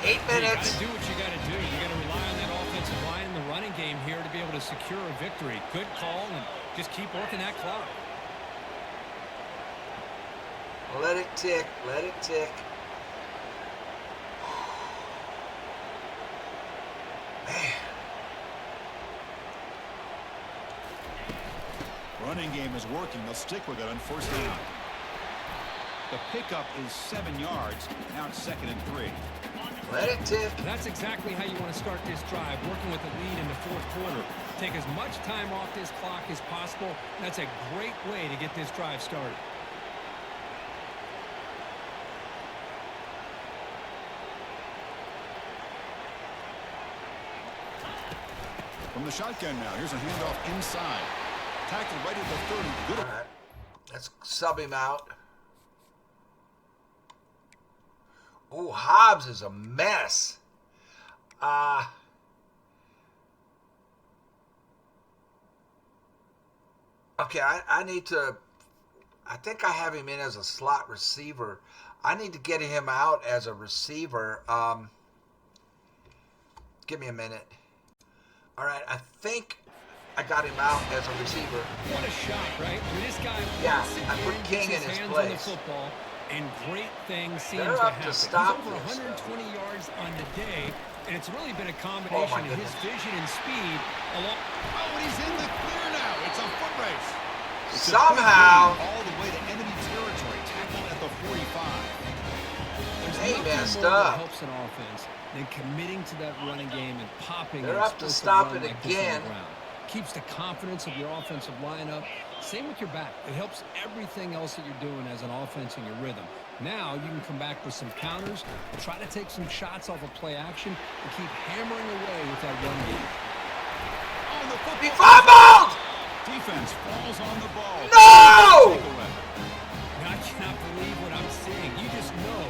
8 minutes. You got to do what you got to do. You got to rely on that offensive line in the running game here to be able to secure a victory. Good call, and just keep working that clock. Let it tick. Let it tick. Man. Running game is working. They'll stick with it on first down. The pickup is 7 yards. Now it's 2nd and 3. Let it tick. That's exactly how you want to start this drive, working with the lead in the fourth quarter. Take as much time off this clock as possible. That's a great way to get this drive started. From the shotgun now, here's a handoff inside. Tackled right at the 30. Good. All right. Let's sub him out. Oh, Hobbs is a mess. Okay, I need to... I think I have him in as a slot receiver. I need to get him out as a receiver. Give me a minute. All right, I think I got him out as a receiver. What a shot, right? This guy, yeah, I put King in his place. Football, and great things seem to They're up happen. to stop He's over this, 120 yards on the day, and it's really been a Oh, combination of his vision and speed. Along. Oh, and he's in the clear now. It's a foot race. It's Somehow. all the way to enemy territory. Tackled at the 45. They messed more that up. helps an offense than committing to that running game and popping. They're an up to explosive stop run it like this on the again. ground. Keeps the confidence of your offensive lineup. Same with your back. It helps everything else that you're doing as an offense in your rhythm. Now you can come back with some counters, try to take some shots off of play action, and keep hammering away with that run game. Oh, the He fumbled! defense falls on the ball. No! Now, I cannot believe what I'm seeing. You just know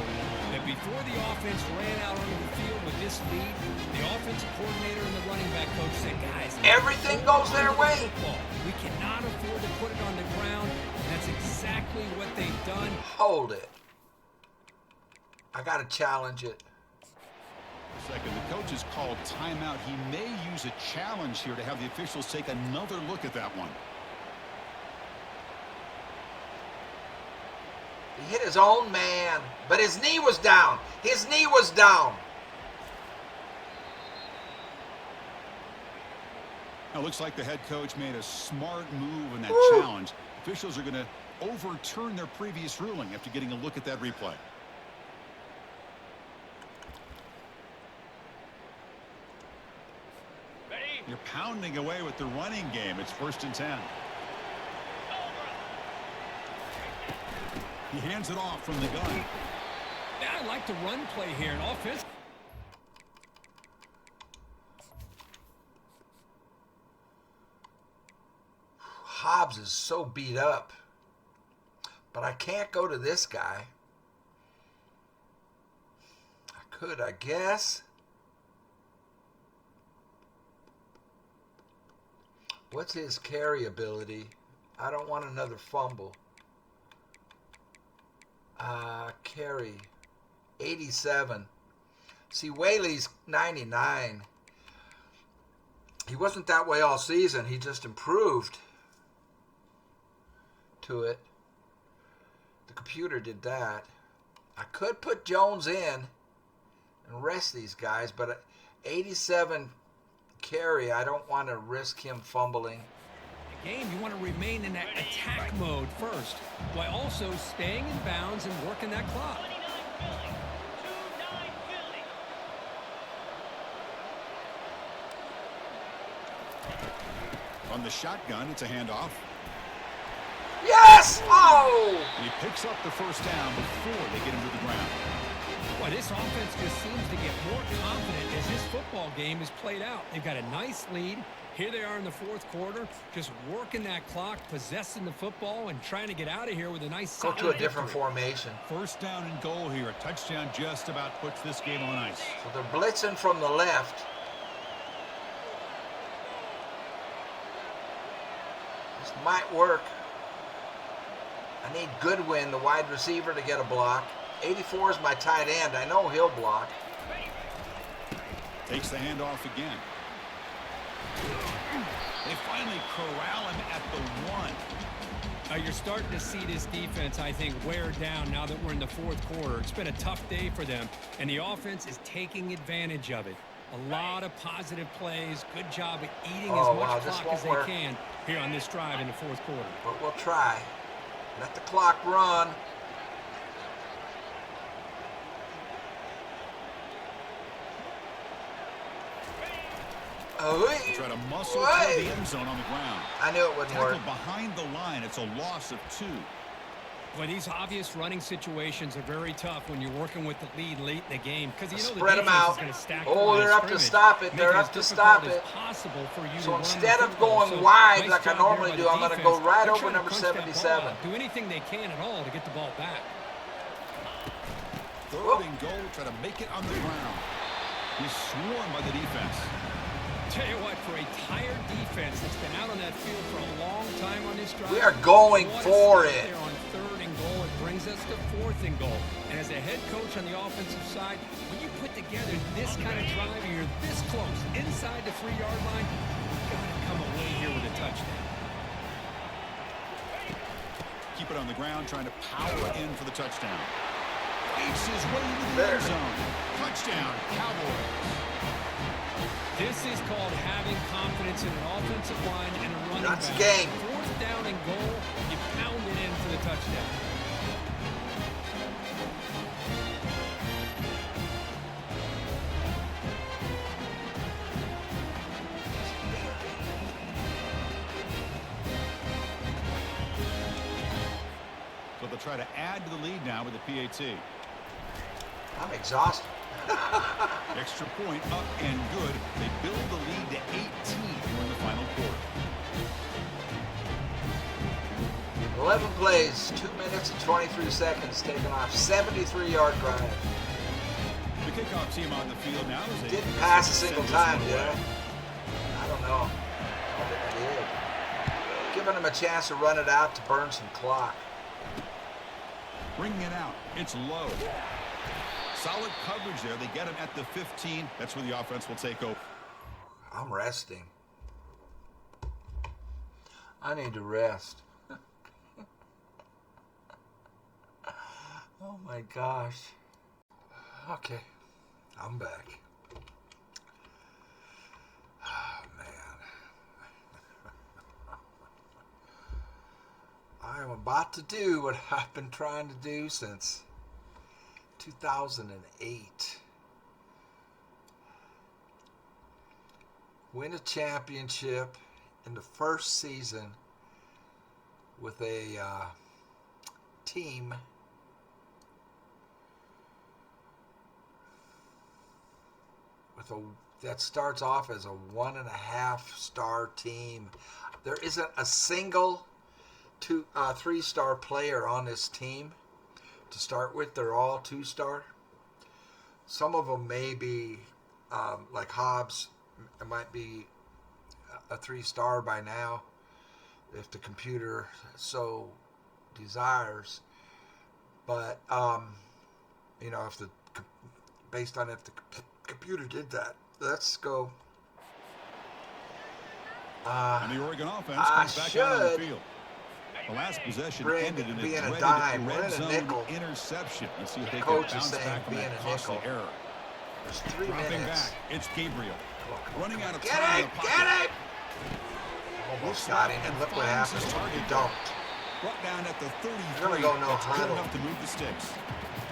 that before the offense ran out onto the field with this lead, the offensive coordinator and the running back coach said, guys, everything goes their way. Football. We cannot afford to put it on the ground. And that's exactly what they've done. Hold it. I got to challenge it. Second, the coach has called timeout. He may use a challenge here to have the officials take another look at that one. He hit his own man, but his knee was down. His knee was down. Now, it looks like the head coach made a smart move in that challenge. Officials are going to overturn their previous ruling after getting a look at that replay. You're pounding away with the running game. It's 1st and 10. He hands it off from the gun. Yeah, I like the run play here in offense. Hobbs is so beat up. But I can't go to this guy. I could, I guess. What's his carry ability? I don't want another fumble. Carry. 87. See, Whaley's 99. He wasn't that way all season. He just improved to it. The computer did that. I could put Jones in and rest these guys, but 87 carry, I don't want to risk him fumbling. Game, you want to remain in that attack mode first, while also staying in bounds and working that clock. On the shotgun, it's a handoff. Yes! Oh! And he picks up the first down before they get him to the ground. Well, this offense just seems to get more confident as this football game is played out. They've got a nice lead. Here they are in the fourth quarter, just working that clock, possessing the football, and trying to get out of here with a nice Go to a different formation. First down and goal here. A touchdown just about puts this game on ice. So they're blitzing from the left. This might work. I need Goodwin, the wide receiver, to get a block. 84 is my tight end. I know he'll block. Takes the handoff again. They finally corral him at the 1. You're starting to see this defense, I think, wear down now that we're in the fourth quarter. It's been a tough day for them, and the offense is taking advantage of it. A lot of positive plays. Good job at eating Oh, as much wow, this clock won't as they work. can here on this drive in the fourth quarter. But we'll try. Let the clock run. Try to muscle toward the end zone on the ground. I knew it wouldn't work. Tackled behind the line. It's a loss of 2. Well, these obvious running situations are very tough when you're working with the lead late in the game because you know Spread the them defense out. is going to stack. Oh, they're up to stop it. They're up to stop it. So instead of going wide like I normally do, I'm going to go right over number 77. Do anything they can at all to get the ball back. Third and goal. Try to make it on the ground. He's swarmed by the defense. Tell you what, for a tired defense that's been out on that field for a long time on this drive, we are going for it. There on third and goal, it brings us to fourth and goal. And as a head coach on the offensive side, when you put together this kind of drive, and you're this close inside the 3-yard line, you've got to come away here with a touchdown. Keep it on the ground, trying to power in for the touchdown. Ace his way into the end zone. Touchdown, Cowboys. This is called having confidence in an offensive line and a running That's back. the game. Fourth down and goal, you pound it in for the touchdown. So they'll try to add to the lead now with the PAT. I'm exhausted. Extra point up and good. They build the lead to 18 here in the final quarter. 11 plays, 2 minutes and 23 seconds, taken off 73-yard drive. The kickoff team on the field now is Didn't pass a single time, did I? I don't know. I think I did. Giving them a chance to run it out to burn some clock. Bringing it out. It's low. Solid coverage there. They get him at the 15. That's where the offense will take over. I'm resting. I need to rest. Oh my gosh. Okay, I'm back. Oh man. I am about to do what I've been trying to do since 2008. Win a championship in the first season with a team that starts off as a 1.5-star team. There isn't a single 3-star player on this team. To start with, they're all 2-star. Some of them may be, like Hobbs, it might be a 3-star by now, if the computer so desires. But, you know, based on if the computer did that. Let's go. And the Oregon offense comes back out on the field. The last possession ended in a dreaded red zone interception. Let's see if they can bounce back from that costly error. There's 3 Dropping minutes. back, it's Gabriel. Running out of Get time it! in the pocket. Get it! Almost got him, and look what happens when you don't. Brought down at the 33. You're gonna go no That's good huddle. enough to move the sticks.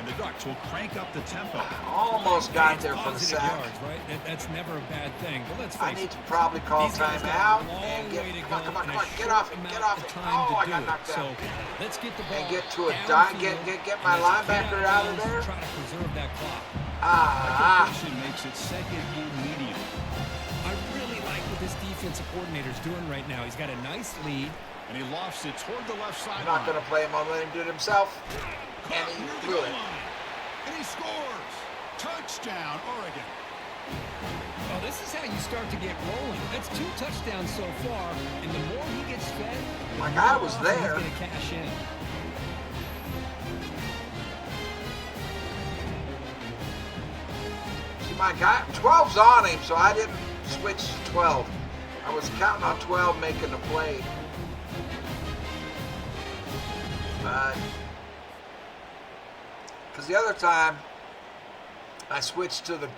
And the Ducks will crank up the tempo. Almost got there for the Positive sack. yards, right? That's never a bad thing. But let's face I need it. to probably call These guys got timeout a long and way to get. go Come on! and a Get off short it! Get amount off of it! time Oh, to I do got it. knocked So down. let's get the ball And get to a downfield, get my and let's linebacker get out of bounds there. and try to preserve that clock. Completion makes it second and medium. I really like what this defensive coordinator's doing right now. He's got a nice lead. And he lofts it toward the left I'm sideline. not going to play him. I'll let him do it himself. And he Near the threw goal it. line. And he scores. Touchdown, Oregon. Well, this is how you start to get rolling. That's 2 touchdowns so far, and the more he gets fed, the My more guy was often there. he's going to cash in. See, my guy, 12's on him, so I didn't switch to 12. I was counting on 12 making the play. But, because the other time, I switched to the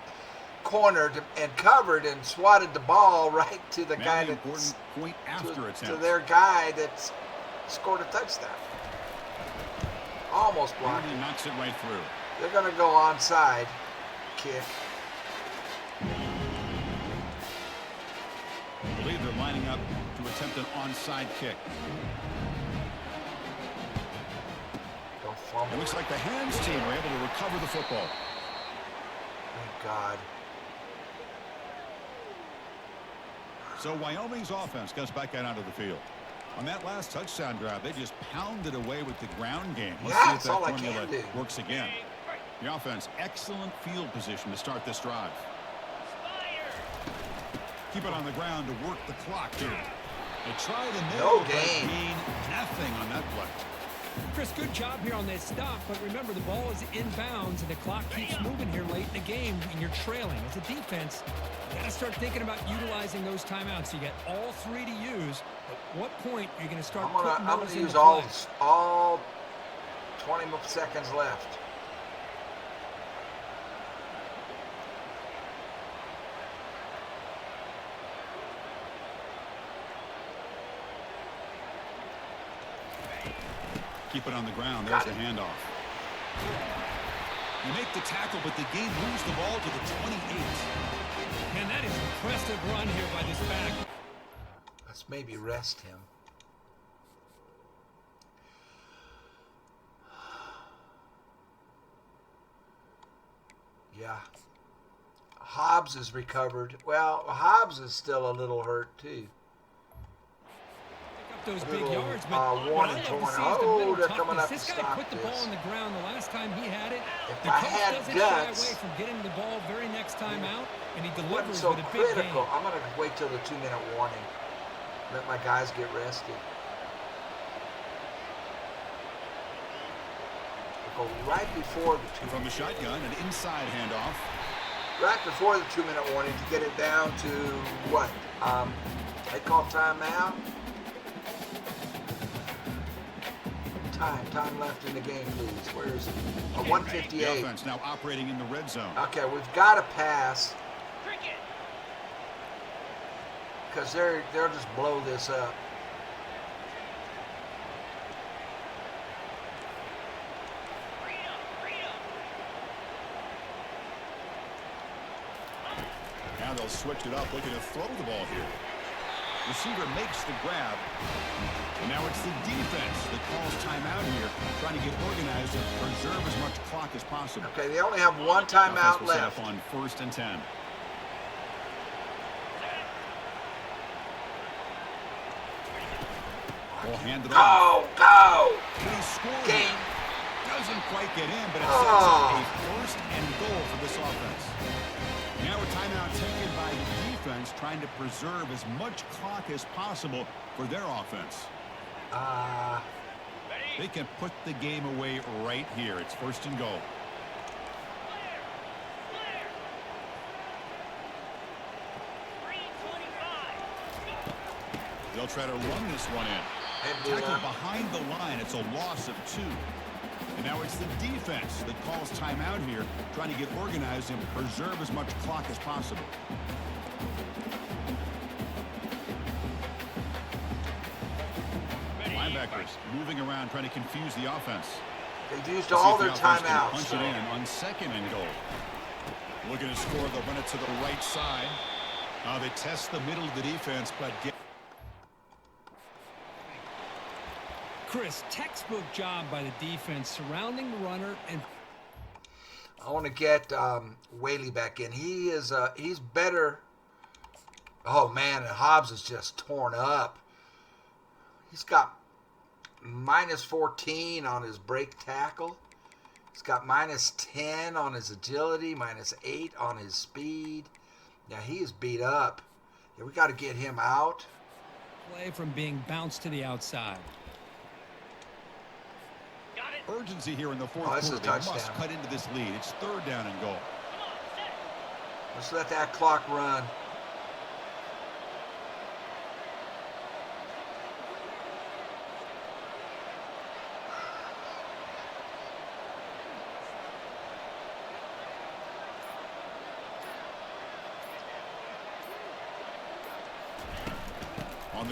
cornered and covered and swatted the ball right to the guy Very important point after to attempt. their guy that scored a touchdown. Almost blocked. He knocks it right through. They're going to go onside kick. I believe they're lining up to attempt an onside kick. Don't fumble. It looks like the hands team were able to recover the football. Thank God. So Wyoming's offense gets back out onto the field. On that last touchdown drive, they just pounded away with the ground game. Let's see if That's all that I can formula do. works again. The offense, excellent field position to start this drive. Keep it on the ground to work the clock here. They try to nail it, but gain nothing on that play. Chris, good job here on that stop, but remember the ball is inbounds and the clock keeps moving here late in the game and you're trailing. As a defense, you got to start thinking about utilizing those timeouts. You got all three to use. At what point are you going to start putting I'm those gonna into use play? all 20 seconds left. Keep it on the ground. There's the handoff. You make the tackle, but the game moves the ball to the 28. Man, that is an impressive run here by this back. Let's maybe rest him. Yeah. Hobbs is recovered. Well, Hobbs is still a little hurt too. Those big yards, but worn what and I love torn. to see is the mental They're coming toughness. up This to guy stop put the ball on the ground the last time he had it. If The I coach had doesn't guts, shy away from getting the ball very next time out, and he wasn't delivers so with a big critical. game. I'm gonna wait till the 2-minute warning. Let my guys get rested. We'll go right before the 2 From the shotgun, an inside handoff. right before the 2-minute warning to get it down to what? They call timeout. Time left in the game, please. Where is it? The 158. offense now operating in the red zone. Okay, we've got to pass because they'll just blow this up. Now they'll switch it up, looking to throw the ball here. Receiver makes the grab. And now it's the defense that calls timeout here, trying to get organized and preserve as much clock as possible. Okay, they only have one timeout Offense will set left. up on 1st and 10. We'll hand it off. Go! He scored. Game. Doesn't quite get in, but it sets up a 1st and goal for this offense. Now a timeout taken by the defense, trying to preserve as much clock as possible for their offense. They can put the game away right here. It's 1st and goal. They'll try to run this one in. Tackle behind the line. It's a loss of 2. And now it's the defense that calls timeout here, trying to get organized and preserve as much clock as possible. Linebackers moving around, trying to confuse the offense. They've used all their timeouts. Punch it in on 2nd and goal. Looking to score, they'll run it to the right side. They test the middle of the defense, but get. Chris, textbook job by the defense surrounding the runner and I want to get Whaley back in. He's better. Oh man, and Hobbs is just torn up. He's got -14 on his break tackle. He's got -10 on his agility, -8 on his speed. Yeah, he is beat up. Yeah, we got to get him out. play from being bounced to the outside. Urgency here in the 4th this is quarter. a They must touchdown. cut into this lead. It's 3rd down and goal. Let's let that clock run.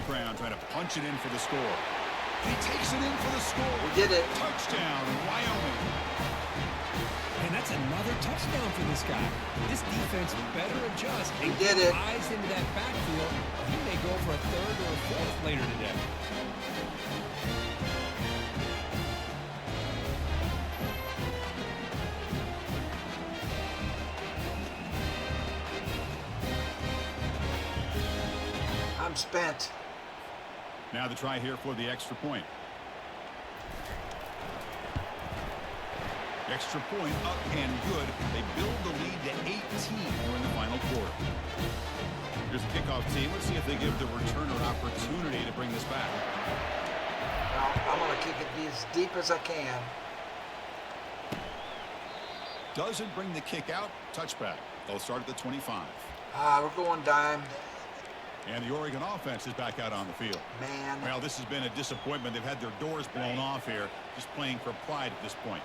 the ground, trying to punch it in for the score. He takes it in for the score. We did it. Touchdown, Wyoming. And that's another touchdown for this guy. This defense better adjust and did get it. eyes into that backfield. He may go for a third or a fourth later today. I'm spent. Now the try here for the extra point. Extra point up and good. They build the lead to 18 during the final quarter. Here's the kickoff team. Let's see if they give the returner opportunity to bring this back. Well, I'm going to kick it as deep as I can. Doesn't bring the kick out. Touchback. They'll start at the 25. We're going dime. And the Oregon offense is back out on the field. Man. Well, this has been a disappointment. They've had their doors blown off here, just playing for pride at this point.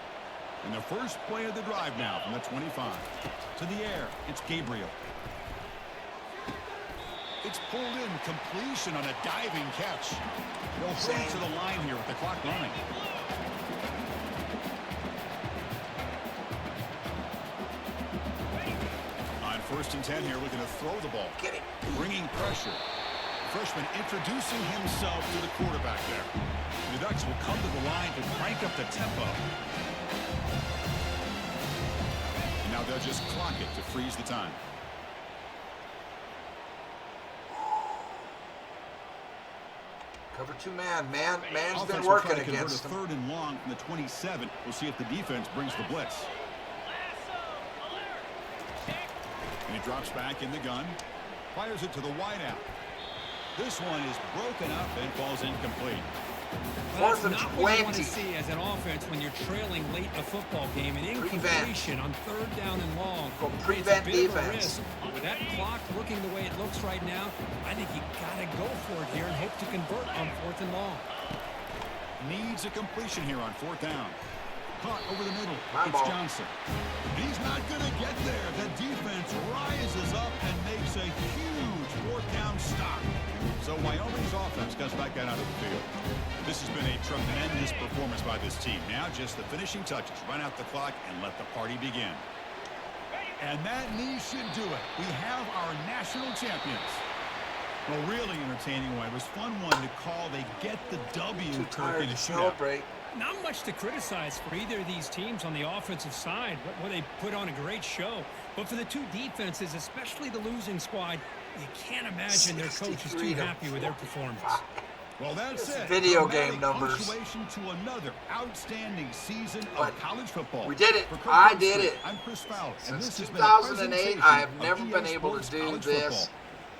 And the first play of the drive now from the 25. To the air, it's Gabriel. It's pulled in, completion on a diving catch. They'll hurry to the line here with the clock running. On 1st and 10 here, looking to throw the ball. Get it. Bringing pressure. Freshman introducing himself to the quarterback there. The Ducks will come to the line to crank up the tempo. And now they'll just clock it to freeze the time. Cover 2 man. Man's Offense been will working try to convert against a them. 3rd and long from the 27. We'll see if the defense brings the blitz. And he drops back in the gun. Fires it to the wideout. This one is broken up and falls incomplete. Well, that's 4th and not what you want to 20. see as an offense when you're trailing late in a football game. An incompletion on 3rd down and long. Go It's a prevent bit of a defense. risk. With that clock looking the way it looks right now, I think you got to go for it here and hope to convert on 4th and long. Needs a completion here on 4th down. Caught over the middle. My It's ball. Johnson. He's not going to get there. The defense rises up and makes a huge 4th down stop. So Wyoming's offense comes back out onto the field. This has been a tremendous performance by this team. Now just the finishing touches. Run out the clock and let the party begin. And that knee should do it. We have our national champions. Well, really entertaining one. It was fun one to call. They get the W. Too tired in a to shootout. celebrate. Not much to criticize for either of these teams on the offensive side. But they put on a great show. But for the two defenses, especially the losing squad, you can't imagine their coach is too happy with their performance. Well, that's it. Video Dramatic game numbers. punctuation to another outstanding season But of college football. we did it. For I Coach did Street, it. I'm Chris Fowler, and Since this has been a 2008, presentation I have of never EA been able Sports to do College this. Football.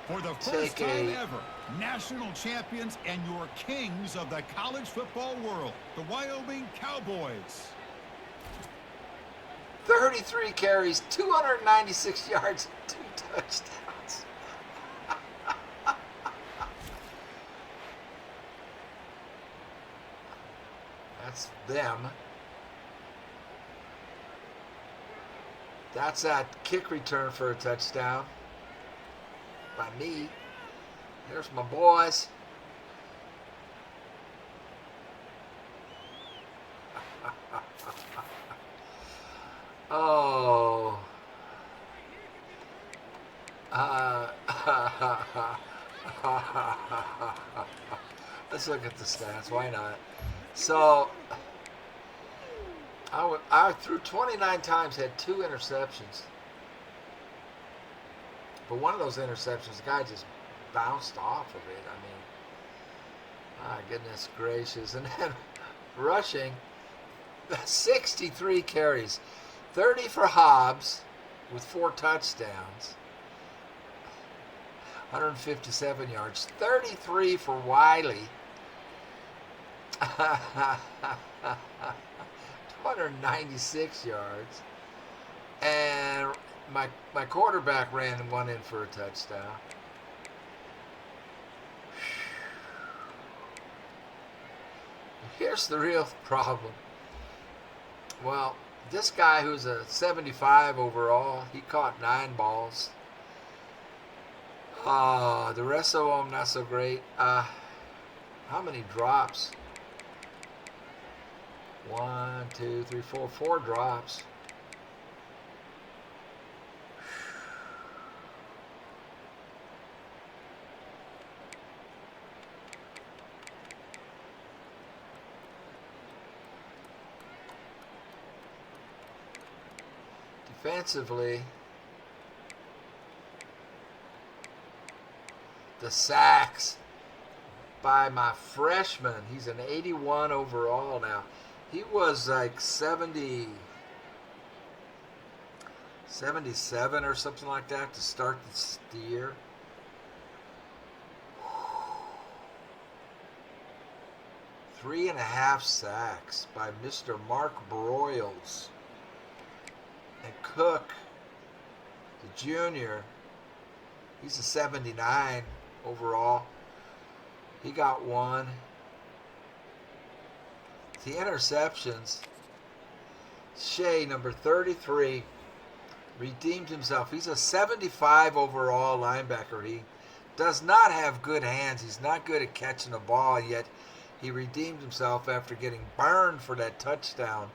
For the first Take time a- ever, national champions and your kings of the college football world, the Wyoming Cowboys. 33 carries, 296 yards, 2 touchdowns. That's them. That's that kick return for a touchdown by me. There's my boys. Oh. Let's look at the stats. Why not? So, I threw 29 times, had 2 interceptions. But one of those interceptions, the guy just bounced off of it. I mean, my goodness gracious. And then rushing, 63 carries, 30 for Hobbs with 4 touchdowns, 157 yards, 33 for Wiley, 296 yards, and my quarterback ran one in for a touchdown. Here's the real problem. Well, this guy who's a 75 overall, he caught 9 balls. The rest of them not so great. How many drops? 1, 2, 3, 4. 4 drops. Defensively, the sacks by my freshman. He's an 81 overall now. He was like 77 or something like that to start the year. Three and a half sacks by Mr. Mark Broyles. And Cook, the junior, he's a 79 overall. He got 1. The interceptions, Shea, number 33, redeemed himself. He's a 75 overall linebacker. He does not have good hands. He's not good at catching the ball, and yet he redeemed himself after getting burned for that touchdown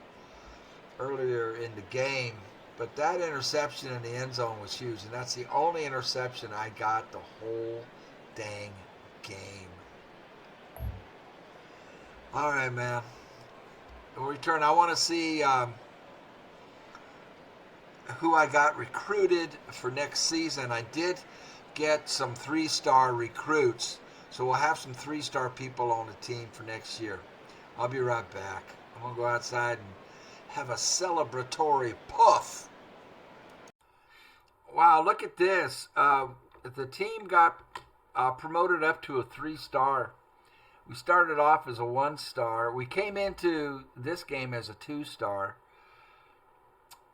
earlier in the game. But that interception in the end zone was huge, and that's the only interception I got the whole dang game. All right, man. We'll return. I want to see who I got recruited for next season. I did get some 3-star recruits, so we'll have some 3-star people on the team for next year. I'll be right back. I'm going to go outside and have a celebratory puff. Wow, look at this. The team got promoted up to a 3-star. We started off as a 1-star. We came into this game as a 2-star.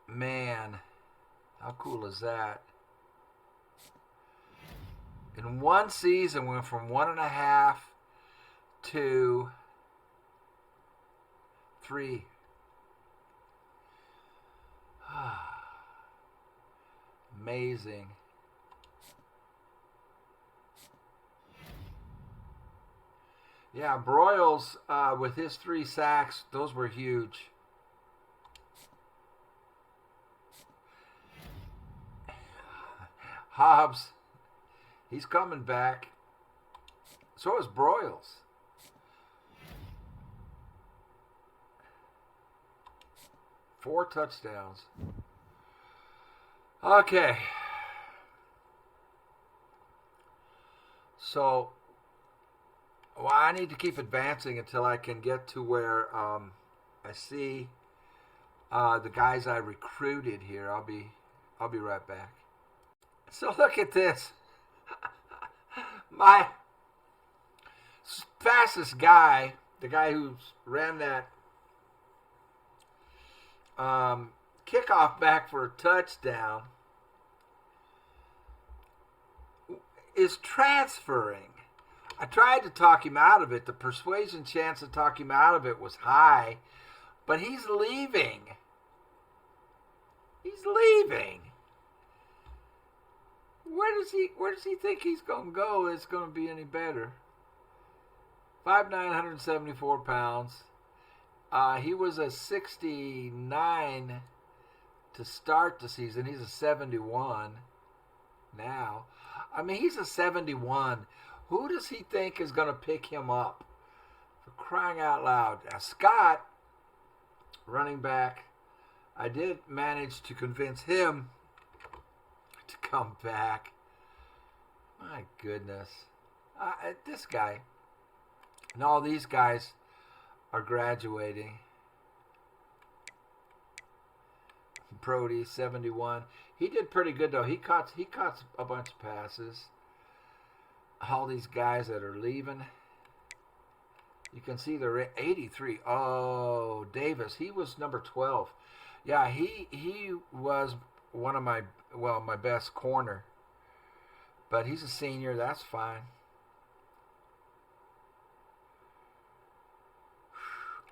Man, how cool is that? In one season, we went from 1.5 to 3. Amazing. Yeah, Broyles, with his 3 sacks, those were huge. Hobbs, he's coming back. So is Broyles. Four touchdowns. Okay. So, well, I need to keep advancing until I can get to where I see the guys I recruited here. I'll be right back. So look at this. My fastest guy, the guy who ran that kickoff back for a touchdown, is transferring. I tried to talk him out of it. The persuasion chance to talk him out of it was high, but he's leaving. He's leaving. Where does he think he's going to go that's going to be any better? 5'9", 174 pounds. He was a 69 to start the season. He's a 71 now. I mean, he's a 71. Who does he think is going to pick him up? For crying out loud. Now, Scott, running back, I did manage to convince him to come back. My goodness. This guy. And all these guys are graduating. Brody, 71. He did pretty good, though. He caught a bunch of passes. All these guys that are leaving. You can see they're 83. Oh, Davis. He was number 12. Yeah, he was one of my best corner. But he's a senior. That's fine.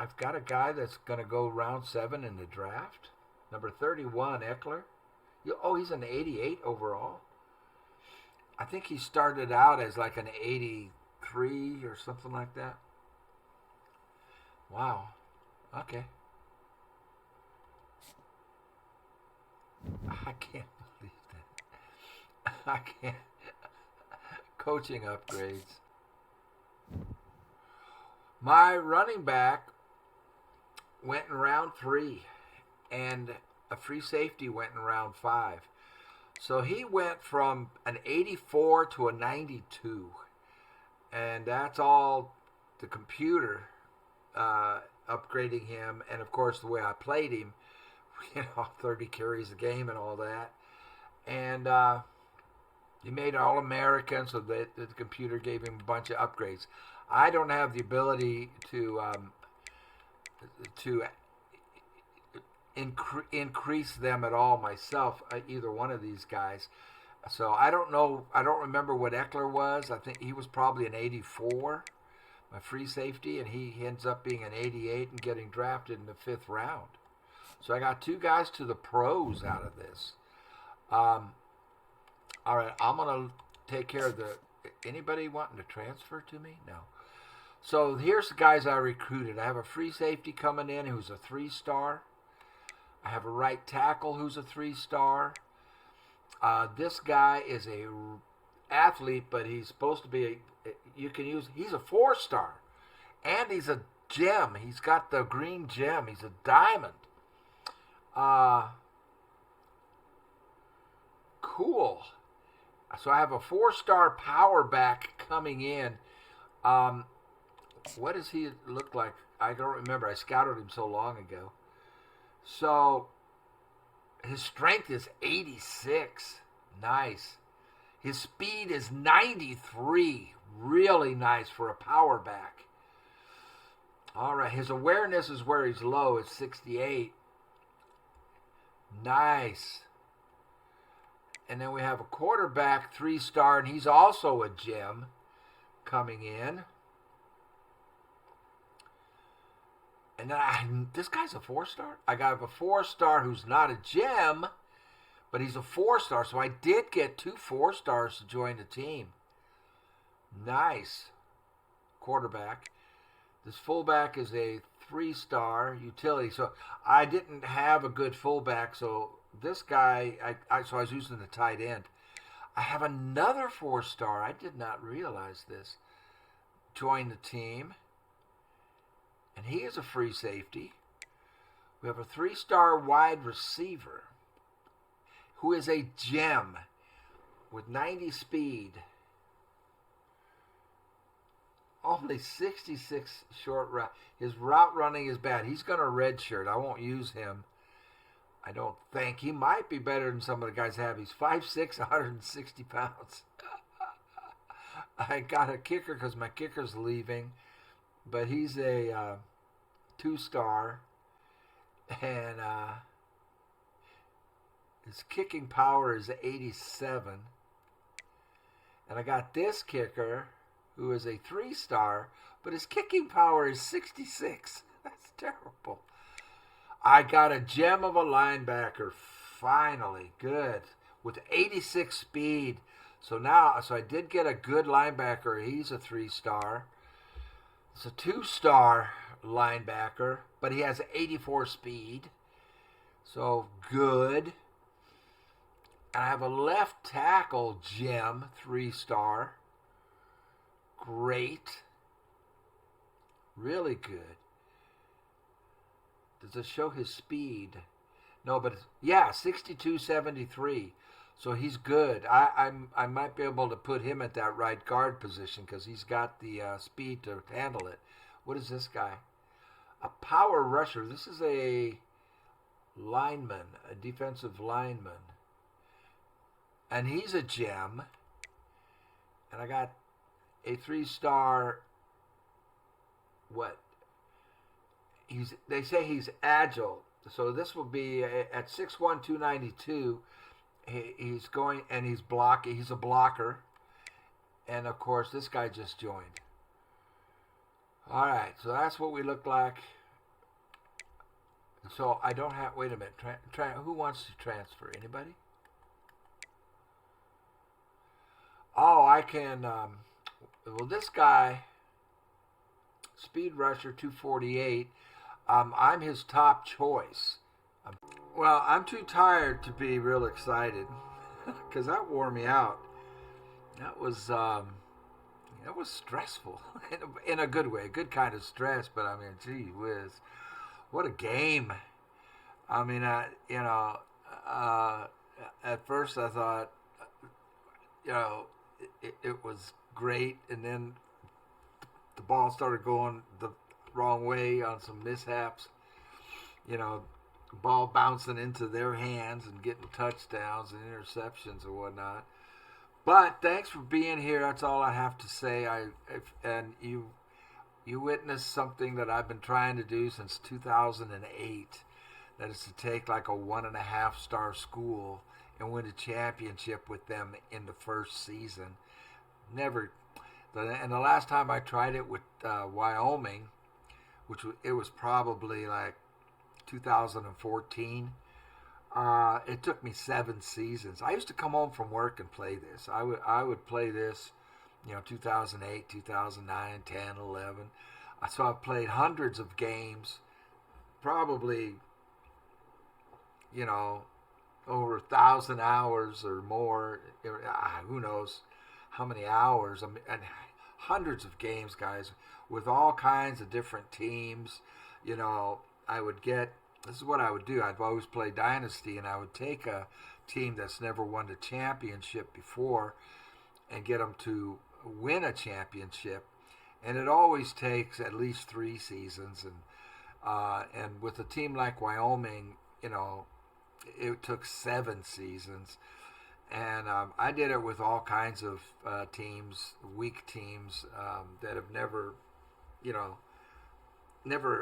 I've got a guy that's going to go round 7 in the draft. Number 31, Eckler. Oh, he's an 88 overall. I think he started out as like an 83 or something like that. Wow. Okay. I can't believe that. I can't. Coaching upgrades. My running back went in round 3, and a free safety went in round 5. So he went from an 84 to a 92. And that's all the computer upgrading him. And, of course, the way I played him, 30 carries a game and all that. And he made All-American, so the computer gave him a bunch of upgrades. I don't have the ability to increase them at all myself, either one of these guys. So I don't know. I don't remember what Eckler was. I think he was probably an 84, my free safety, and he ends up being an 88 and getting drafted in the 5th round. So I got 2 guys to the pros out of this. All right, I'm going to take care of anybody wanting to transfer to me? No. So here's the guys I recruited. I have a free safety coming in who's a 3-star. I have a right tackle who's a 3-star. This guy is a athlete, but he's supposed to be he's a 4-star. And he's a gem. He's got the green gem. He's a diamond. Cool. So I have a 4-star power back coming in. What does he look like? I don't remember. I scouted him so long ago. So his strength is 86. Nice. His speed is 93. Really nice for a power back. All right. His awareness is where he's low. It's 68. Nice. And then we have a quarterback, 3-star, and he's also a gem coming in. And then this guy's a 4-star. I got a 4-star who's not a gem, but he's a 4-star. So I did get 2 4-stars to join the team. Nice. Quarterback. This fullback is a 3-star utility. So I didn't have a good fullback, so this guy, so I was using the tight end. I have another 4-star. I did not realize this. Join the team. And he is a free safety. We have a 3-star wide receiver who is a gem with 90 speed. Only 66 short route. His route running is bad. He's going to redshirt. I won't use him. I don't think. He might be better than some of the guys I have. He's 5'6", 160 pounds. I got a kicker because my kicker's leaving. But he's a 2-star. And his kicking power is 87. And I got this kicker who is a 3-star. But his kicking power is 66. That's terrible. I got a gem of a linebacker, finally, good, with 86 speed. So I did get a good linebacker. He's a 3-star. It's a 2-star linebacker, but he has 84 speed. So good. And I have a left tackle gem, 3-star. Great. Really good. Does it show his speed? No, but yeah, 62.73. So he's good. I might be able to put him at that right guard position because he's got the speed to handle it. What is this guy? A power rusher. This is a lineman, a defensive lineman. And he's a gem. And I got a 3-star, they say he's agile. So this will be at 6'1", 292. He's going and he's blocking. He's a blocker. And of course, this guy just joined. All right, so that's what we look like. So I don't have. Wait a minute. Who wants to transfer? Anybody? Oh, I can. Well, this guy, Speed Rusher 248. I'm his top choice. Well, I'm too tired to be real excited because that wore me out. That was stressful in a good way, a good kind of stress. But I mean, gee whiz, what a game! I mean, at first I thought, it was great, and then the ball started going the wrong way on some mishaps. Ball bouncing into their hands and getting touchdowns and interceptions and whatnot. But thanks for being here. That's all I have to say. And you witnessed something that I've been trying to do since 2008. That is to take like a 1.5-star school and win a championship with them in the first season. And the last time I tried it with Wyoming, it was probably like 2014. It took me 7 seasons. I used to come home from work and play this. I would play this, 2008, 2009, 10, 11. So I've played hundreds of games, probably, over 1,000 hours or more. Who knows how many hours? And hundreds of games, guys, with all kinds of different teams. This is what I would do. I'd always play Dynasty, and I would take a team that's never won the championship before and get them to win a championship. And it always takes at least 3 seasons. And with a team like Wyoming, it took 7 seasons. And I did it with all kinds of teams, weak teams that have never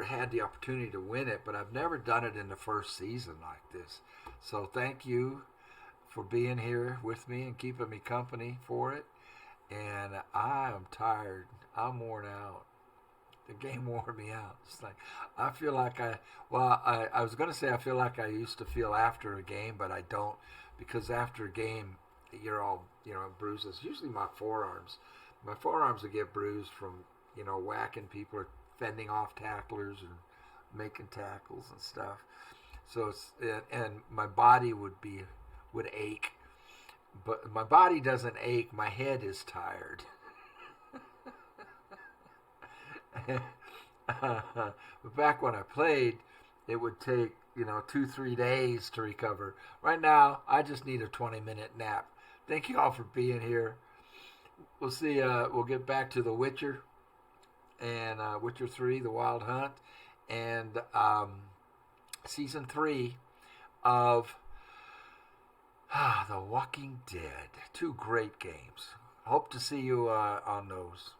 had the opportunity to win it, but I've never done it in the first season like this. So thank you for being here with me and keeping me company for it. And I am tired. I'm worn out. The game wore me out. It's like, I feel like I was going to say I feel like I used to feel after a game, but I don't, because after a game, you're all, bruises. Usually my forearms. My forearms would get bruised from, whacking people or fending off tacklers and making tackles and stuff. So and my body would ache, but my body doesn't ache. My head is tired. But back when I played, it would take 2-3 days to recover. Right now, I just need a 20-minute nap. Thank you all for being here. We'll see. We'll get back to The Witcher and Witcher 3, The Wild Hunt, and Season 3 of The Walking Dead. 2 great games. Hope to see you on those.